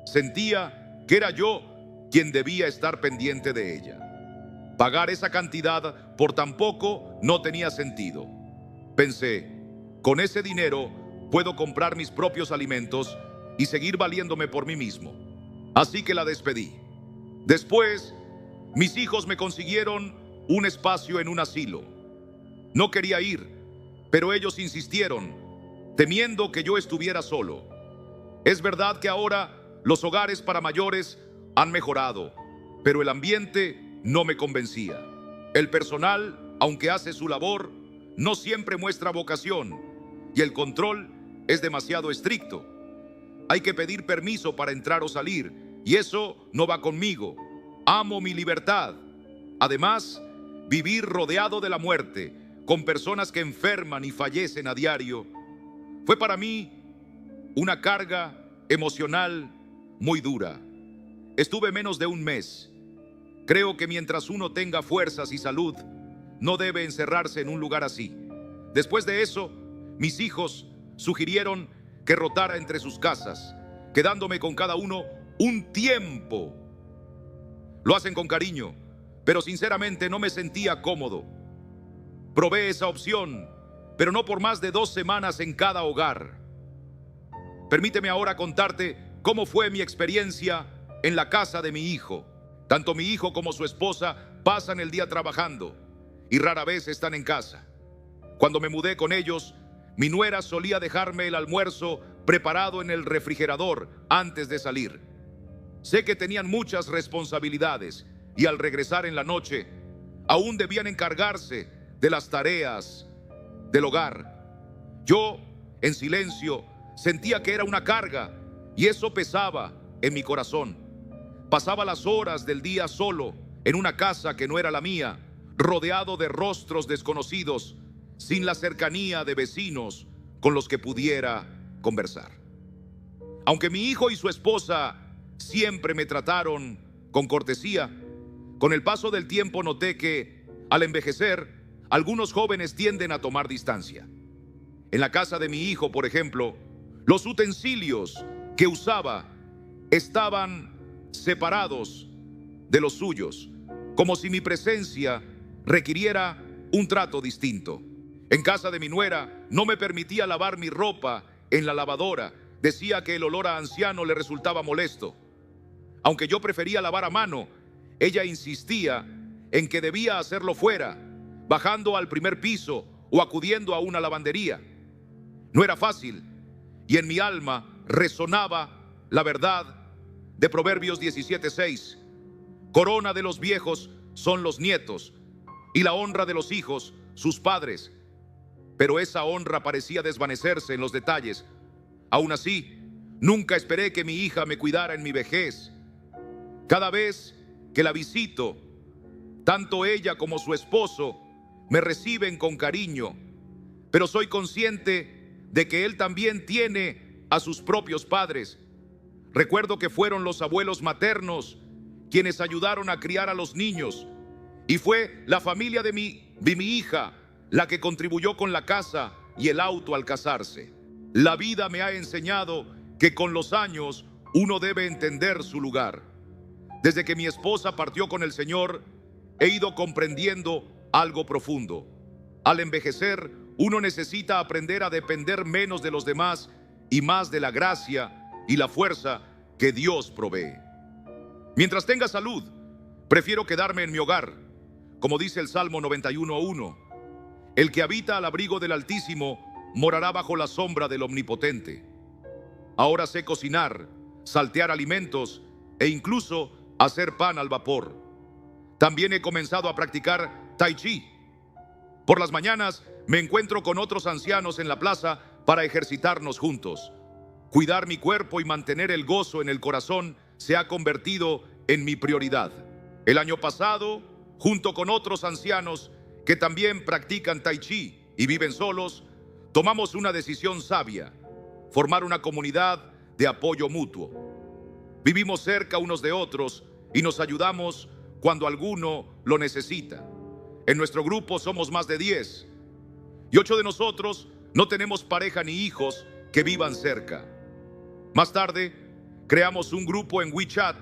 Sentía que era yo quien debía estar pendiente de ella. Pagar esa cantidad por tan poco no tenía sentido. Pensé, con ese dinero puedo comprar mis propios alimentos y seguir valiéndome por mí mismo. Así que la despedí. Después, mis hijos me consiguieron un espacio en un asilo. No quería ir, pero ellos insistieron, temiendo que yo estuviera solo. Es verdad que ahora los hogares para mayores han mejorado, pero el ambiente no me convencía. El personal, aunque hace su labor, no siempre muestra vocación y el control es demasiado estricto. Hay que pedir permiso para entrar o salir y eso no va conmigo. Amo mi libertad. Además, vivir rodeado de la muerte, con personas que enferman y fallecen a diario, fue para mí una carga emocional muy dura. Estuve menos de un mes. Creo que mientras uno tenga fuerzas y salud, no debe encerrarse en un lugar así. Después de eso, mis hijos sugirieron que rotara entre sus casas, quedándome con cada uno un tiempo. Lo hacen con cariño, pero sinceramente no me sentía cómodo. Probé esa opción, pero no por más de 2 semanas en cada hogar. Permíteme ahora contarte cómo fue mi experiencia en la casa de mi hijo. Tanto mi hijo como su esposa pasan el día trabajando y rara vez están en casa. Cuando me mudé con ellos, mi nuera solía dejarme el almuerzo preparado en el refrigerador antes de salir. Sé que tenían muchas responsabilidades y al regresar en la noche, aún debían encargarse de las tareas del hogar. Yo, en silencio, sentía que era una carga y eso pesaba en mi corazón. Pasaba las horas del día solo en una casa que no era la mía, rodeado de rostros desconocidos, sin la cercanía de vecinos con los que pudiera conversar. Aunque mi hijo y su esposa siempre me trataron con cortesía, con el paso del tiempo noté que, al envejecer, algunos jóvenes tienden a tomar distancia. En la casa de mi hijo, por ejemplo, los utensilios que usaba estaban separados de los suyos, como si mi presencia requiriera un trato distinto. En casa de mi nuera no me permitía lavar mi ropa en la lavadora. Decía que el olor a anciano le resultaba molesto. Aunque yo prefería lavar a mano, ella insistía en que debía hacerlo fuera, bajando al primer piso o acudiendo a una lavandería. No era fácil, y en mi alma resonaba la verdad de Proverbios 17:6. Corona de los viejos son los nietos, y la honra de los hijos sus padres. Pero esa honra parecía desvanecerse en los detalles. Aún así, nunca esperé que mi hija me cuidara en mi vejez. Cada vez que la visito, tanto ella como su esposo me reciben con cariño, pero soy consciente de que él también tiene a sus propios padres. Recuerdo que fueron los abuelos maternos quienes ayudaron a criar a los niños, y fue la familia de mi hija la que contribuyó con la casa y el auto al casarse. La vida me ha enseñado que con los años uno debe entender su lugar. Desde que mi esposa partió con el Señor, he ido comprendiendo algo profundo. Al envejecer, uno necesita aprender a depender menos de los demás y más de la gracia y la fuerza que Dios provee. Mientras tenga salud, prefiero quedarme en mi hogar. Como dice el Salmo 91:1, el que habita al abrigo del Altísimo morará bajo la sombra del Omnipotente. Ahora sé cocinar, saltear alimentos e incluso hacer pan al vapor. También he comenzado a practicar Tai Chi. Por las mañanas me encuentro con otros ancianos en la plaza para ejercitarnos juntos. Cuidar mi cuerpo y mantener el gozo en el corazón se ha convertido en mi prioridad. El año pasado, junto con otros ancianos que también practican Tai Chi y viven solos, tomamos una decisión sabia: formar una comunidad de apoyo mutuo. Vivimos cerca unos de otros y nos ayudamos cuando alguno lo necesita. En nuestro grupo somos más de 10 y 8 de nosotros no tenemos pareja ni hijos que vivan cerca. Más tarde, creamos un grupo en WeChat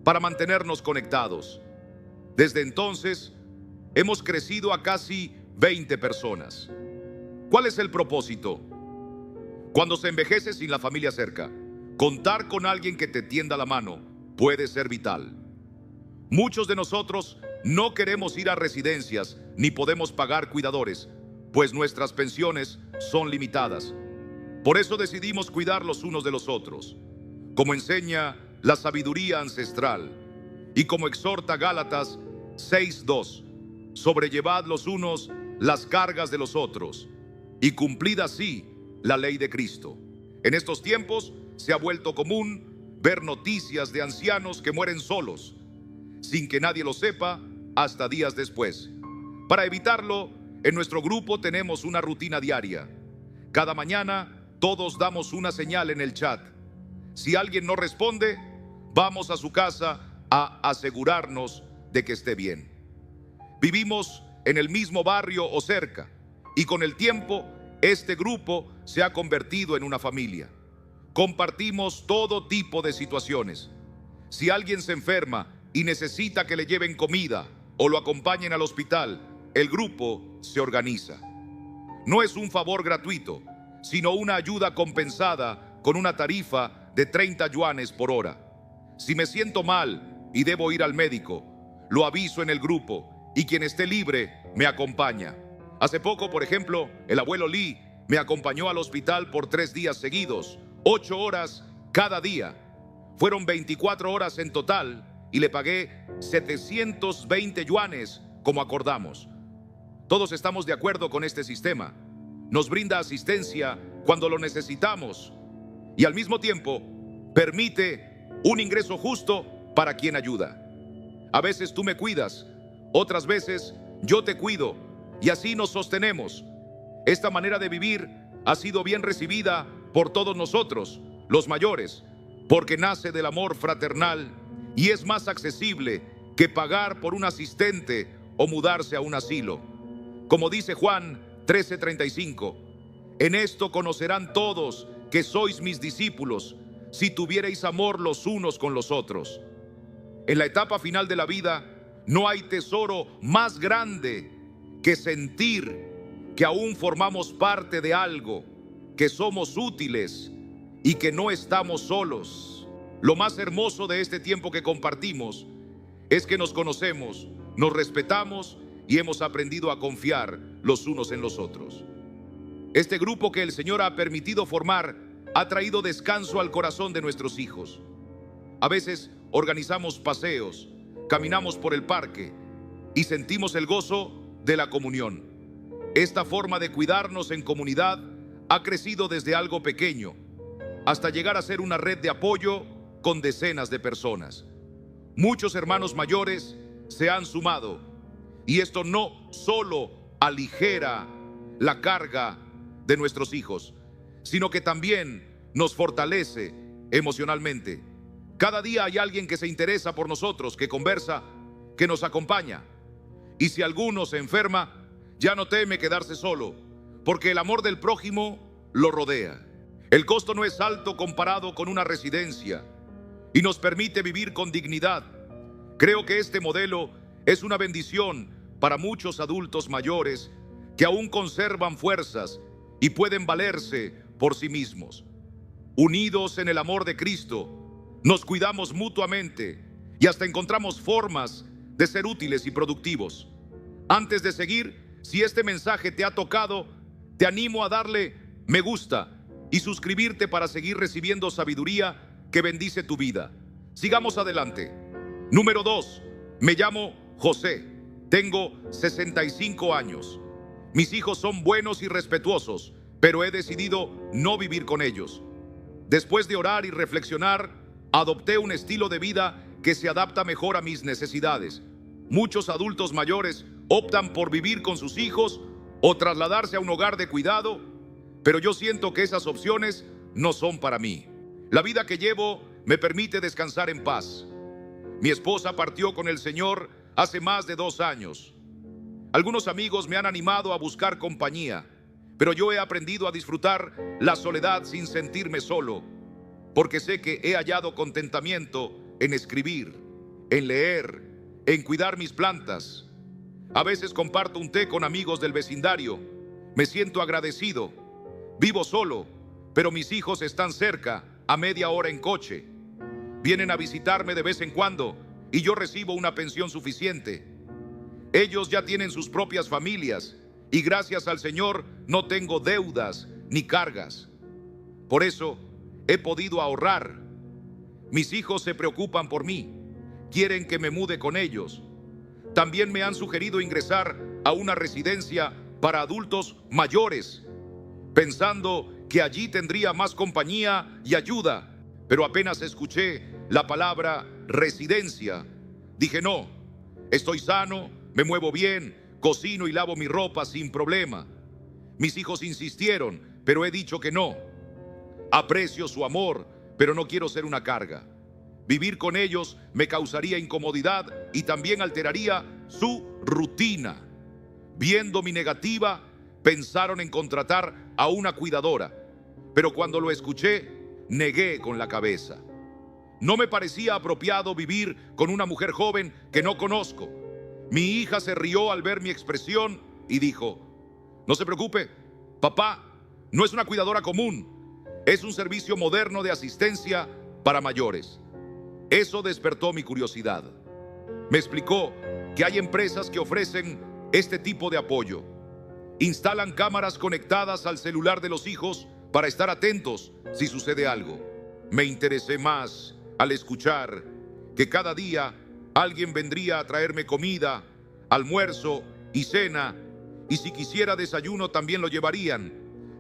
para mantenernos conectados. Desde entonces, hemos crecido a casi 20 personas. ¿Cuál es el propósito? Cuando se envejece sin la familia cerca, contar con alguien que te tienda la mano puede ser vital. Muchos de nosotros no queremos ir a residencias ni podemos pagar cuidadores, pues nuestras pensiones son limitadas. Por eso decidimos cuidar los unos de los otros, como enseña la sabiduría ancestral y como exhorta Gálatas 6:2. Sobrellevad los unos las cargas de los otros y cumplid así la ley de Cristo. En estos tiempos se ha vuelto común ver noticias de ancianos que mueren solos, sin que nadie lo sepa hasta días después. Para evitarlo, en nuestro grupo tenemos una rutina diaria. Cada mañana todos damos una señal en el chat. Si alguien no responde, vamos a su casa a asegurarnos de que esté bien. Vivimos en el mismo barrio o cerca, y con el tiempo este grupo se ha convertido en una familia. Compartimos todo tipo de situaciones. Si alguien se enferma y necesita que le lleven comida o lo acompañen al hospital, el grupo se organiza. No es un favor gratuito, sino una ayuda compensada con una tarifa de 30 yuanes por hora. Si me siento mal y debo ir al médico, lo aviso en el grupo y quien esté libre me acompaña. Hace poco, por ejemplo, el abuelo Lee me acompañó al hospital por 3 días seguidos, 8 horas cada día. Fueron 24 horas en total y le pagué 720 yuanes como acordamos. Todos estamos de acuerdo con este sistema. Nos brinda asistencia cuando lo necesitamos y al mismo tiempo permite un ingreso justo para quien ayuda. A veces tú me cuidas, otras veces yo te cuido y así nos sostenemos. Esta manera de vivir ha sido bien recibida por todos nosotros, los mayores, porque nace del amor fraternal y es más accesible que pagar por un asistente o mudarse a un asilo. Como dice Juan 13:35, en esto conocerán todos que sois mis discípulos, si tuviereis amor los unos con los otros. En la etapa final de la vida, no hay tesoro más grande que sentir que aún formamos parte de algo, que somos útiles y que no estamos solos. Lo más hermoso de este tiempo que compartimos es que nos conocemos, nos respetamos y hemos aprendido a confiar los unos en los otros. Este grupo que el Señor ha permitido formar ha traído descanso al corazón de nuestros hijos. A veces organizamos paseos, caminamos por el parque y sentimos el gozo de la comunión. Esta forma de cuidarnos en comunidad ha crecido desde algo pequeño hasta llegar a ser una red de apoyo con decenas de personas. Muchos hermanos mayores se han sumado y esto no solo aligera la carga de nuestros hijos, sino que también nos fortalece emocionalmente. Cada día hay alguien que se interesa por nosotros, que conversa, que nos acompaña. Y si alguno se enferma, ya no teme quedarse solo, porque el amor del prójimo lo rodea. El costo no es alto comparado con una residencia y nos permite vivir con dignidad. Creo que este modelo es una bendición para muchos adultos mayores que aún conservan fuerzas y pueden valerse por sí mismos. Unidos en el amor de Cristo, nos cuidamos mutuamente y hasta encontramos formas de ser útiles y productivos. Antes de seguir, si este mensaje te ha tocado, te animo a darle me gusta y suscribirte para seguir recibiendo sabiduría que bendice tu vida. Sigamos adelante. Número 2. Me llamo José. Tengo 65 años. Mis hijos son buenos y respetuosos, pero he decidido no vivir con ellos. Después de orar y reflexionar, adopté un estilo de vida que se adapta mejor a mis necesidades. Muchos adultos mayores optan por vivir con sus hijos o trasladarse a un hogar de cuidado, pero yo siento que esas opciones no son para mí. La vida que llevo me permite descansar en paz. Mi esposa partió con el Señor hace más de 2 años. Algunos amigos me han animado a buscar compañía, pero yo he aprendido a disfrutar la soledad sin sentirme solo, porque sé que he hallado contentamiento en escribir, en leer, en cuidar mis plantas. A veces comparto un té con amigos del vecindario. Me siento agradecido. Vivo solo, pero mis hijos están cerca, a media hora en coche. Vienen a visitarme de vez en cuando y yo recibo una pensión suficiente. Ellos ya tienen sus propias familias y gracias al Señor no tengo deudas ni cargas. Por eso he podido ahorrar. Mis hijos se preocupan por mí, quieren que me mude con ellos. También me han sugerido ingresar a una residencia para adultos mayores, pensando que allí tendría más compañía y ayuda. Pero apenas escuché la palabra residencia, dije no, estoy sano, me muevo bien, cocino y lavo mi ropa sin problema. Mis hijos insistieron, pero he dicho que no. Aprecio su amor, pero no quiero ser una carga. Vivir con ellos me causaría incomodidad y también alteraría su rutina. Viendo mi negativa, pensaron en contratar a una cuidadora, pero cuando lo escuché, negué con la cabeza. No me parecía apropiado vivir con una mujer joven que no conozco. Mi hija se rió al ver mi expresión y dijo: no se preocupe, papá, no es una cuidadora común, es un servicio moderno de asistencia para mayores. Eso despertó mi curiosidad. Me explicó que hay empresas que ofrecen este tipo de apoyo. Instalan cámaras conectadas al celular de los hijos para estar atentos si sucede algo. Me interesé más al escuchar que cada día alguien vendría a traerme comida, almuerzo y cena, y si quisiera desayuno también lo llevarían.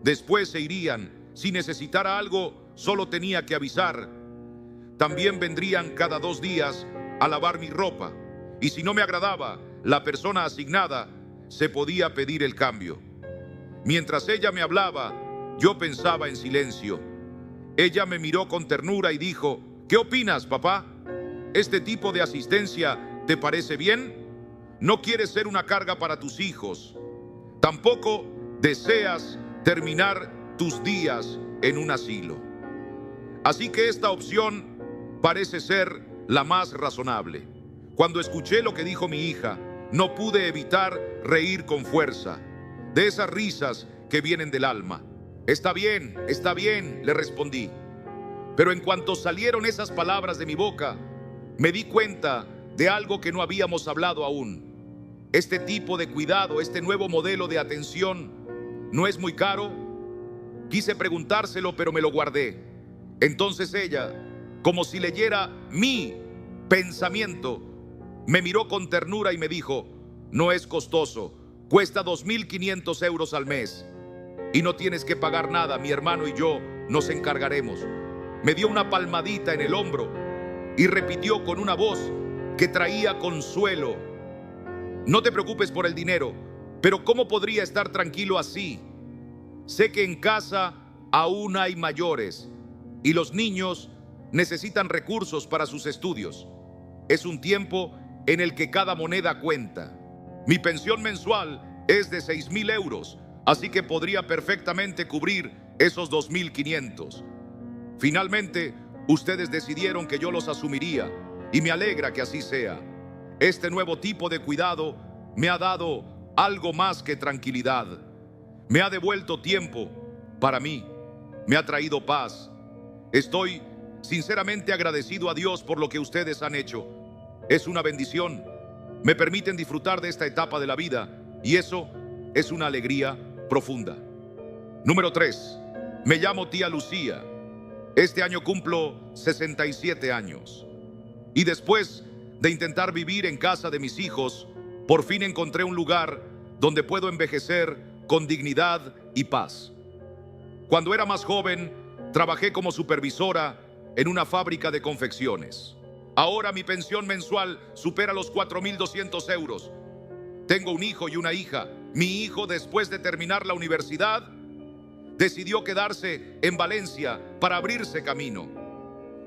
Después se irían. Si necesitara algo, solo tenía que avisar. También vendrían cada 2 días a lavar mi ropa, y si no me agradaba la persona asignada, se podía pedir el cambio. Mientras ella me hablaba, yo pensaba en silencio. Ella me miró con ternura y dijo: ¿qué opinas, papá? ¿Este tipo de asistencia te parece bien? No quieres ser una carga para tus hijos. Tampoco deseas terminar tus días en un asilo. Así que esta opción parece ser la más razonable. Cuando escuché lo que dijo mi hija, no pude evitar reír con fuerza, de esas risas que vienen del alma. Está bien, le respondí. Pero en cuanto salieron esas palabras de mi boca, me di cuenta de algo que no habíamos hablado aún. Este tipo de cuidado, este nuevo modelo de atención, ¿no es muy caro? Quise preguntárselo, pero me lo guardé. Entonces ella, como si leyera mi pensamiento, me miró con ternura y me dijo: no es costoso, cuesta 2.500 euros al mes. Y no tienes que pagar nada, mi hermano y yo nos encargaremos. Me dio una palmadita en el hombro y repitió con una voz que traía consuelo: no te preocupes por el dinero, pero ¿cómo podría estar tranquilo así? Sé que en casa aún hay mayores y los niños necesitan recursos para sus estudios. Es un tiempo en el que cada moneda cuenta. Mi pensión mensual es de 6.000 euros, así que podría perfectamente cubrir esos 2.500. Finalmente, ustedes decidieron que yo los asumiría y me alegra que así sea. Este nuevo tipo de cuidado me ha dado algo más que tranquilidad. Me ha devuelto tiempo para mí, me ha traído paz. Estoy sinceramente agradecido a Dios por lo que ustedes han hecho. Es una bendición. Me permiten disfrutar de esta etapa de la vida y eso es una alegría profunda. Número 3. Me llamo tía Lucía. Este año cumplo 67 años. Y después de intentar vivir en casa de mis hijos, por fin encontré un lugar donde puedo envejecer con dignidad y paz. Cuando era más joven, trabajé como supervisora en una fábrica de confecciones. Ahora mi pensión mensual supera los 4.200 euros. Tengo un hijo y una hija. Mi hijo, después de terminar la universidad, decidió quedarse en Valencia para abrirse camino.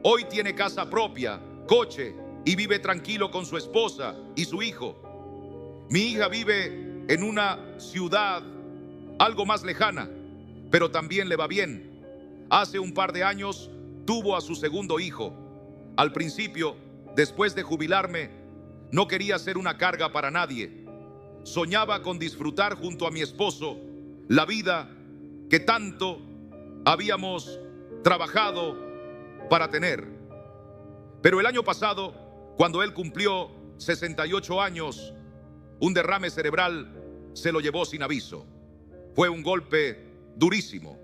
Hoy tiene casa propia, coche y vive tranquilo con su esposa y su hijo. Mi hija vive en una ciudad algo más lejana, pero también le va bien. Hace un par de años tuvo a su segundo hijo. Al principio, después de jubilarme, no quería ser una carga para nadie. Soñaba con disfrutar junto a mi esposo la vida que tanto habíamos trabajado para tener. Pero el año pasado, cuando él cumplió 68 años, un derrame cerebral se lo llevó sin aviso. Fue un golpe durísimo.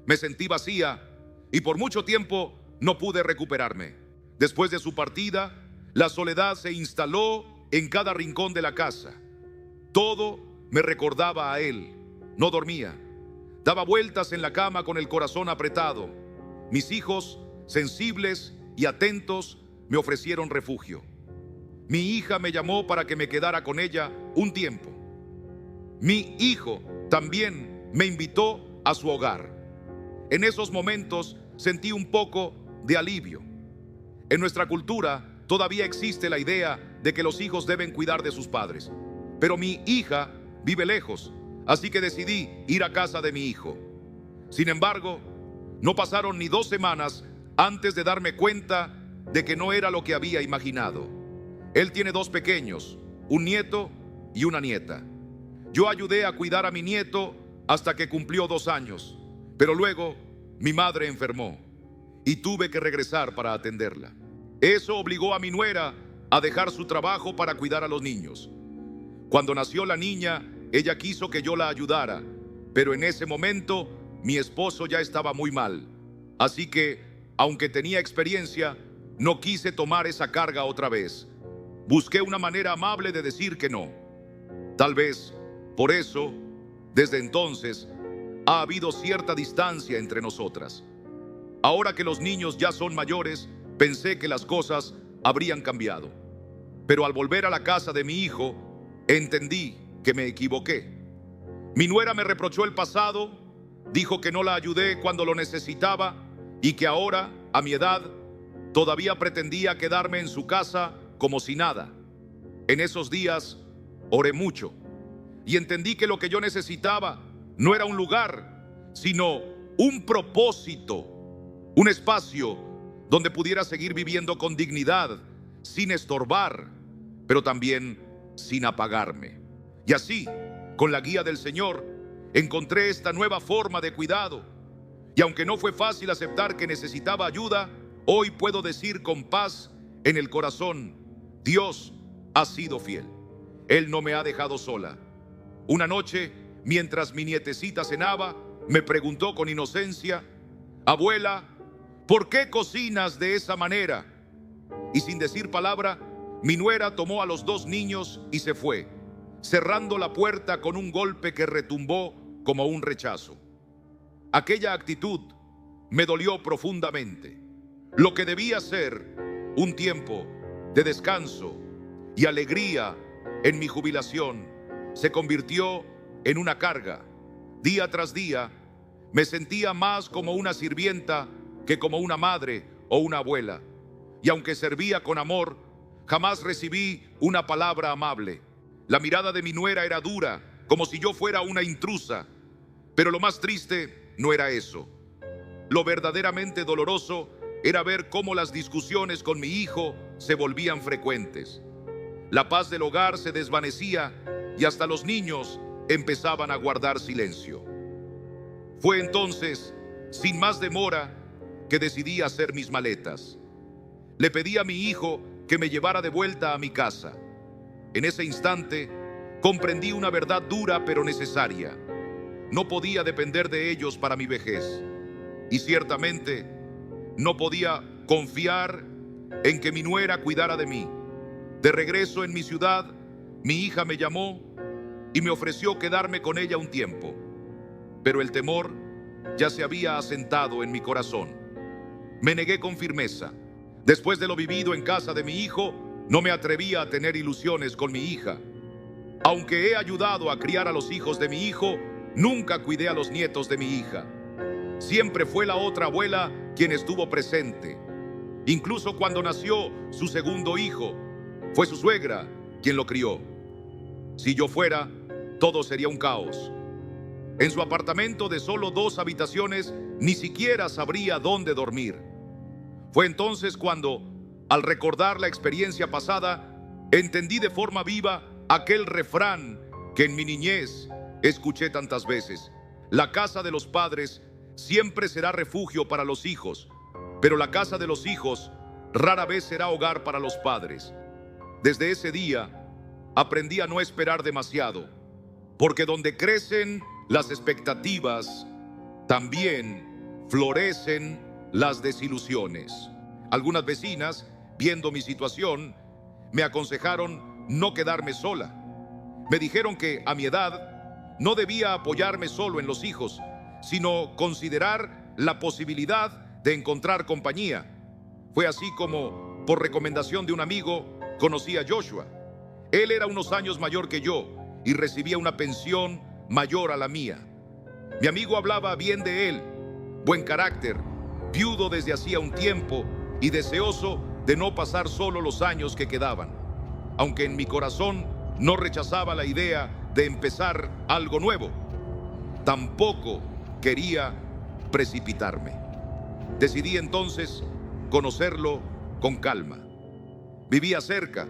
Me sentí vacía y por mucho tiempo no pude recuperarme. Después de su partida, la soledad se instaló en cada rincón de la casa. Todo me recordaba a él. No dormía. Daba vueltas en la cama con el corazón apretado. Mis hijos, sensibles y atentos, me ofrecieron refugio. Mi hija me llamó para que me quedara con ella un tiempo. Mi hijo también me invitó a su hogar. En esos momentos sentí un poco de alivio. En nuestra cultura todavía existe la idea de que los hijos deben cuidar de sus padres. Pero mi hija vive lejos, así que decidí ir a casa de mi hijo. Sin embargo, no pasaron ni 2 semanas antes de darme cuenta de que no era lo que había imaginado. Él tiene 2 pequeños, un nieto y una nieta. Yo ayudé a cuidar a mi nieto hasta que cumplió 2 años, pero luego mi madre enfermó y tuve que regresar para atenderla. Eso obligó a mi nuera a dejar su trabajo para cuidar a los niños. Cuando nació la niña, ella quiso que yo la ayudara, pero en ese momento mi esposo ya estaba muy mal. Así que, aunque tenía experiencia, no quise tomar esa carga otra vez. Busqué una manera amable de decir que no. Tal vez, por eso, desde entonces, ha habido cierta distancia entre nosotras. Ahora que los niños ya son mayores, pensé que las cosas habrían cambiado. Pero al volver a la casa de mi hijo, entendí que me equivoqué. Mi nuera me reprochó el pasado, dijo que no la ayudé cuando lo necesitaba y que ahora, a mi edad, todavía pretendía quedarme en su casa como si nada. En esos días oré mucho y entendí que lo que yo necesitaba no era un lugar, sino un propósito, un espacio donde pudiera seguir viviendo con dignidad, sin estorbar, pero también sin apagarme. Y así, con la guía del Señor, encontré esta nueva forma de cuidado. Y aunque no fue fácil aceptar que necesitaba ayuda, hoy puedo decir con paz en el corazón: Dios ha sido fiel. Él no me ha dejado sola. Una noche, mientras mi nietecita cenaba, me preguntó con inocencia: abuela, ¿por qué cocinas de esa manera? Y sin decir palabra, mi nuera tomó a los 2 niños y se fue, cerrando la puerta con un golpe que retumbó como un rechazo. Aquella actitud me dolió profundamente. Lo que debía ser un tiempo de descanso y alegría en mi jubilación se convirtió en una carga. Día tras día me sentía más como una sirvienta que como una madre o una abuela. Y aunque servía con amor, jamás recibí una palabra amable. La mirada de mi nuera era dura, como si yo fuera una intrusa. Pero lo más triste no era eso. Lo verdaderamente doloroso era ver cómo las discusiones con mi hijo se volvían frecuentes. La paz del hogar se desvanecía y hasta los niños empezaban a guardar silencio. Fue entonces, sin más demora, que decidí hacer mis maletas. Le pedí a mi hijo que me llevara de vuelta a mi casa. En ese instante, comprendí una verdad dura pero necesaria. No podía depender de ellos para mi vejez. Y ciertamente, no podía confiar en que mi nuera cuidara de mí. De regreso en mi ciudad, mi hija me llamó y me ofreció quedarme con ella un tiempo. Pero el temor ya se había asentado en mi corazón. Me negué con firmeza. Después de lo vivido en casa de mi hijo, no me atrevía a tener ilusiones con mi hija. Aunque he ayudado a criar a los hijos de mi hijo, nunca cuidé a los nietos de mi hija. Siempre fue la otra abuela quien estuvo presente. Incluso cuando nació su segundo hijo, fue su suegra quien lo crió. Si yo fuera, todo sería un caos. En su apartamento de solo 2 habitaciones, ni siquiera sabría dónde dormir. Fue entonces cuando, al recordar la experiencia pasada, entendí de forma viva aquel refrán que en mi niñez escuché tantas veces: la casa de los padres siempre será refugio para los hijos, pero la casa de los hijos rara vez será hogar para los padres. Desde ese día aprendí a no esperar demasiado, porque donde crecen las expectativas, también florecen las desilusiones. Algunas vecinas, viendo mi situación, me aconsejaron no quedarme sola. Me dijeron que a mi edad no debía apoyarme solo en los hijos, sino considerar la posibilidad de encontrar compañía. Fue así como, por recomendación de un amigo, conocí a Joshua. Él era unos años mayor que yo y recibía una pensión mayor a la mía. Mi amigo hablaba bien de él: buen carácter, viudo desde hacía un tiempo y deseoso de no pasar solo los años que quedaban, aunque en mi corazón no rechazaba la idea de empezar algo nuevo. Tampoco quería precipitarme. Decidí entonces conocerlo con calma. Vivía cerca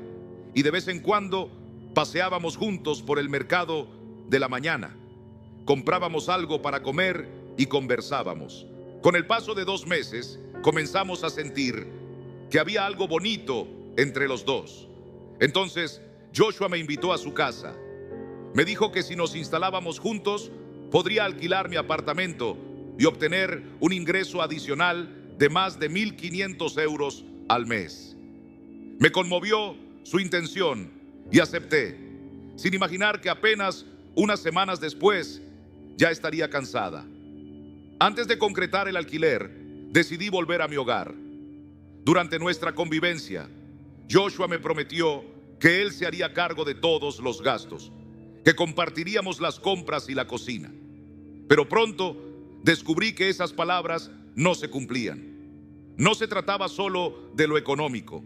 y de vez en cuando paseábamos juntos por el mercado de la mañana. Comprábamos algo para comer y conversábamos. Con el paso de 2 meses, comenzamos a sentir que había algo bonito entre los dos. Entonces, Joshua me invitó a su casa. Me dijo que si nos instalábamos juntos, podría alquilar mi apartamento y obtener un ingreso adicional de más de 1.500 euros al mes. Me conmovió su intención y acepté, sin imaginar que apenas unas semanas después ya estaría cansada. Antes de concretar el alquiler, decidí volver a mi hogar. Durante nuestra convivencia, Joshua me prometió que él se haría cargo de todos los gastos, que compartiríamos las compras y la cocina. Pero pronto descubrí que esas palabras no se cumplían. No se trataba solo de lo económico,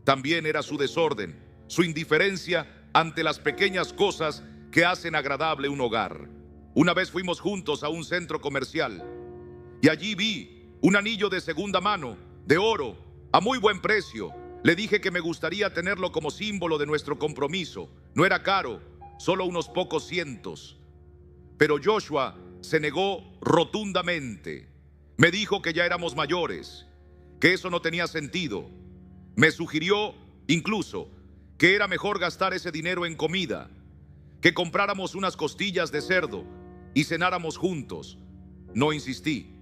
también era su desorden, su indiferencia ante las pequeñas cosas que hacen agradable un hogar. Una vez fuimos juntos a un centro comercial y allí vi un anillo de segunda mano, de oro, a muy buen precio. Le dije que me gustaría tenerlo como símbolo de nuestro compromiso. No era caro, solo unos pocos cientos. Pero Joshua se negó rotundamente. Me dijo que ya éramos mayores, que eso no tenía sentido. Me sugirió incluso que era mejor gastar ese dinero en comida, que compráramos unas costillas de cerdo y cenáramos juntos. No insistí.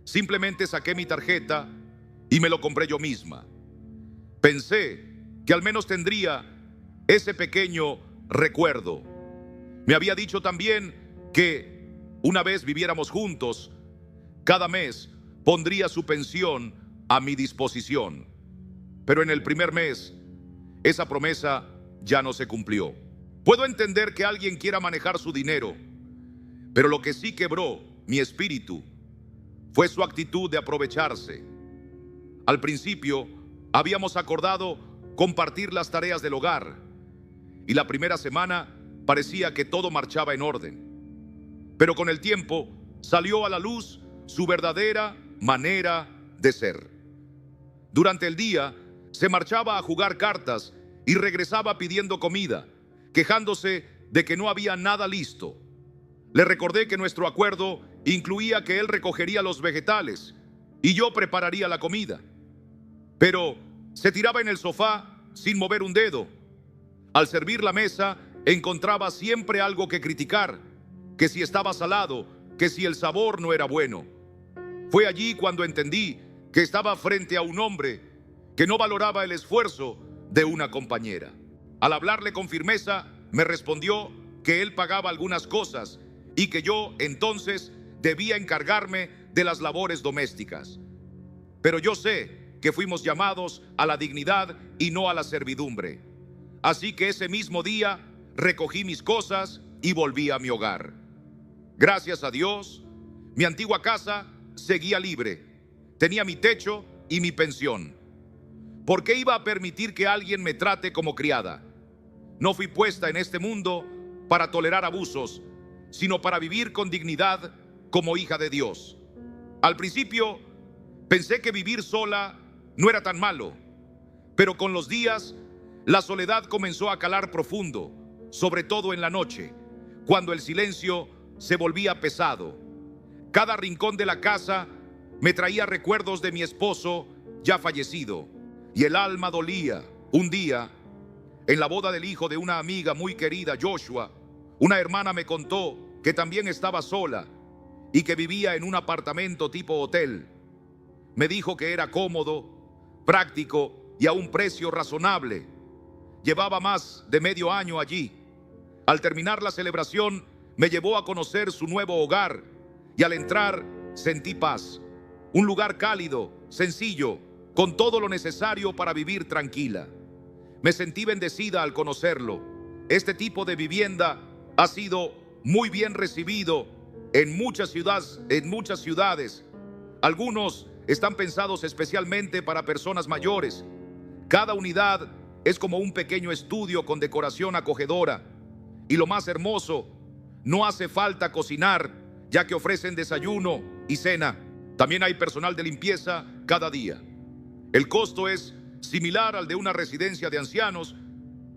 Simplemente saqué mi tarjeta y me lo compré yo misma. Pensé que al menos tendría ese pequeño recuerdo. Me había dicho también que una vez viviéramos juntos, cada mes pondría su pensión a mi disposición. Pero en el primer mes, esa promesa ya no se cumplió. Puedo entender que alguien quiera manejar su dinero, pero lo que sí quebró mi espíritu fue su actitud de aprovecharse. Al principio, habíamos acordado compartir las tareas del hogar, y la primera semana parecía que todo marchaba en orden. Pero con el tiempo salió a la luz su verdadera manera de ser. Durante el día se marchaba a jugar cartas y regresaba pidiendo comida, quejándose de que no había nada listo. Le recordé que nuestro acuerdo incluía que él recogería los vegetales y yo prepararía la comida. Pero se tiraba en el sofá sin mover un dedo. Al servir la mesa, encontraba siempre algo que criticar, que si estaba salado, que si el sabor no era bueno. Fue allí cuando entendí que estaba frente a un hombre que no valoraba el esfuerzo de una compañera. Al hablarle con firmeza, me respondió que él pagaba algunas cosas y que yo entonces debía encargarme de las labores domésticas. Pero yo sé que fuimos llamados a la dignidad y no a la servidumbre. Así que ese mismo día recogí mis cosas y volví a mi hogar. Gracias a Dios, mi antigua casa seguía libre. Tenía mi techo y mi pensión. ¿Por qué iba a permitir que alguien me trate como criada? No fui puesta en este mundo para tolerar abusos, sino para vivir con dignidad como hija de Dios. Al principio pensé que vivir sola no era tan malo, pero con los días la soledad comenzó a calar profundo, sobre todo en la noche, cuando el silencio se volvía pesado. Cada rincón de la casa me traía recuerdos de mi esposo ya fallecido, y el alma dolía. Un día, en la boda del hijo de una amiga muy querida, Joshua, una hermana me contó que también estaba sola y que vivía en un apartamento tipo hotel. Me dijo que era cómodo, práctico y a un precio razonable. Llevaba más de medio año allí. Al terminar la celebración, me llevó a conocer su nuevo hogar y al entrar sentí paz. Un lugar cálido, sencillo, con todo lo necesario para vivir tranquila. Me sentí bendecida al conocerlo. Este tipo de vivienda ha sido muy bien recibido en muchas ciudades. Algunos están pensados especialmente para personas mayores. Cada unidad es como un pequeño estudio con decoración acogedora. Y lo más hermoso, no hace falta cocinar, ya que ofrecen desayuno y cena. También hay personal de limpieza cada día. El costo es similar al de una residencia de ancianos,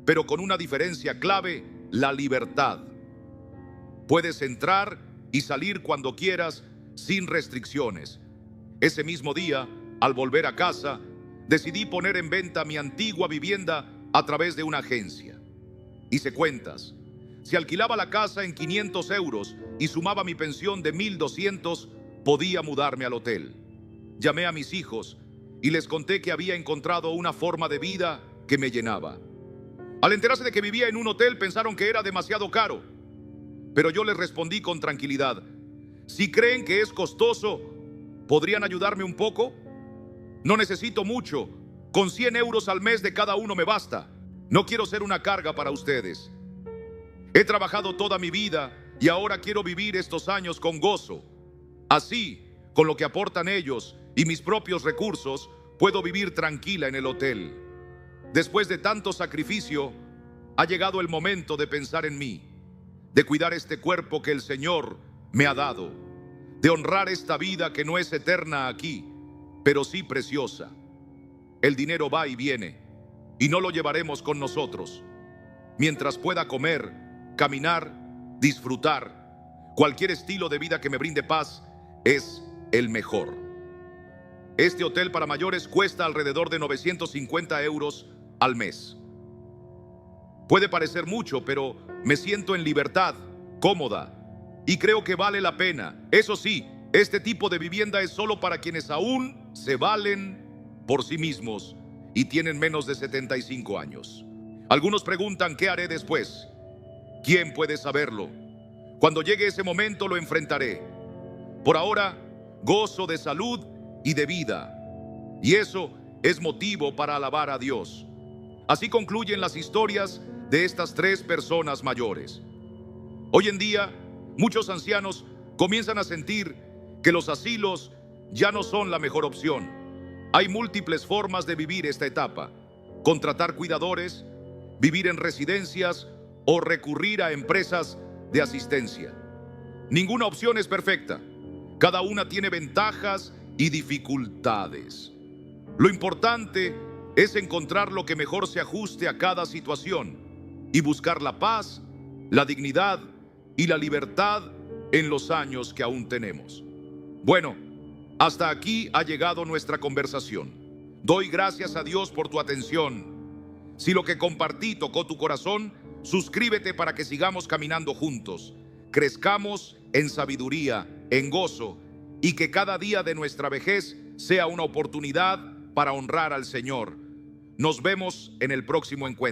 pero con una diferencia clave: la libertad. Puedes entrar y salir cuando quieras, sin restricciones. Ese mismo día, al volver a casa, decidí poner en venta mi antigua vivienda a través de una agencia. Hice cuentas. Si alquilaba la casa en 500 euros y sumaba mi pensión de 1.200, podía mudarme al hotel. Llamé a mis hijos y les conté que había encontrado una forma de vida que me llenaba. Al enterarse de que vivía en un hotel, pensaron que era demasiado caro. Pero yo les respondí con tranquilidad: si creen que es costoso, ¿podrían ayudarme un poco? No necesito mucho. Con 100 euros al mes de cada uno me basta. No quiero ser una carga para ustedes. He trabajado toda mi vida y ahora quiero vivir estos años con gozo. Así, con lo que aportan ellos y mis propios recursos, puedo vivir tranquila en el hotel. Después de tanto sacrificio, ha llegado el momento de pensar en mí, de cuidar este cuerpo que el Señor me ha dado, de honrar esta vida que no es eterna aquí, pero sí preciosa. El dinero va y viene, y no lo llevaremos con nosotros. Mientras pueda comer, caminar, disfrutar, cualquier estilo de vida que me brinde paz es el mejor. Este hotel para mayores cuesta alrededor de 950 euros al mes. Puede parecer mucho, pero me siento en libertad, cómoda, y creo que vale la pena. Eso sí, este tipo de vivienda es solo para quienes aún se valen por sí mismos y tienen menos de 75 años. Algunos preguntan: ¿qué haré después? ¿Quién puede saberlo? Cuando llegue ese momento lo enfrentaré. Por ahora, gozo de salud y de vida. Y eso es motivo para alabar a Dios. Así concluyen las historias de estas tres personas mayores. Hoy en día, muchos ancianos comienzan a sentir que los asilos ya no son la mejor opción. Hay múltiples formas de vivir esta etapa: contratar cuidadores, vivir en residencias o recurrir a empresas de asistencia. Ninguna opción es perfecta. Cada una tiene ventajas y dificultades. Lo importante es encontrar lo que mejor se ajuste a cada situación y buscar la paz, la dignidad y la libertad en los años que aún tenemos. Bueno, hasta aquí ha llegado nuestra conversación. Doy gracias a Dios por tu atención. Si lo que compartí tocó tu corazón, suscríbete para que sigamos caminando juntos, crezcamos en sabiduría, en gozo, y que cada día de nuestra vejez sea una oportunidad para honrar al Señor. Nos vemos en el próximo encuentro.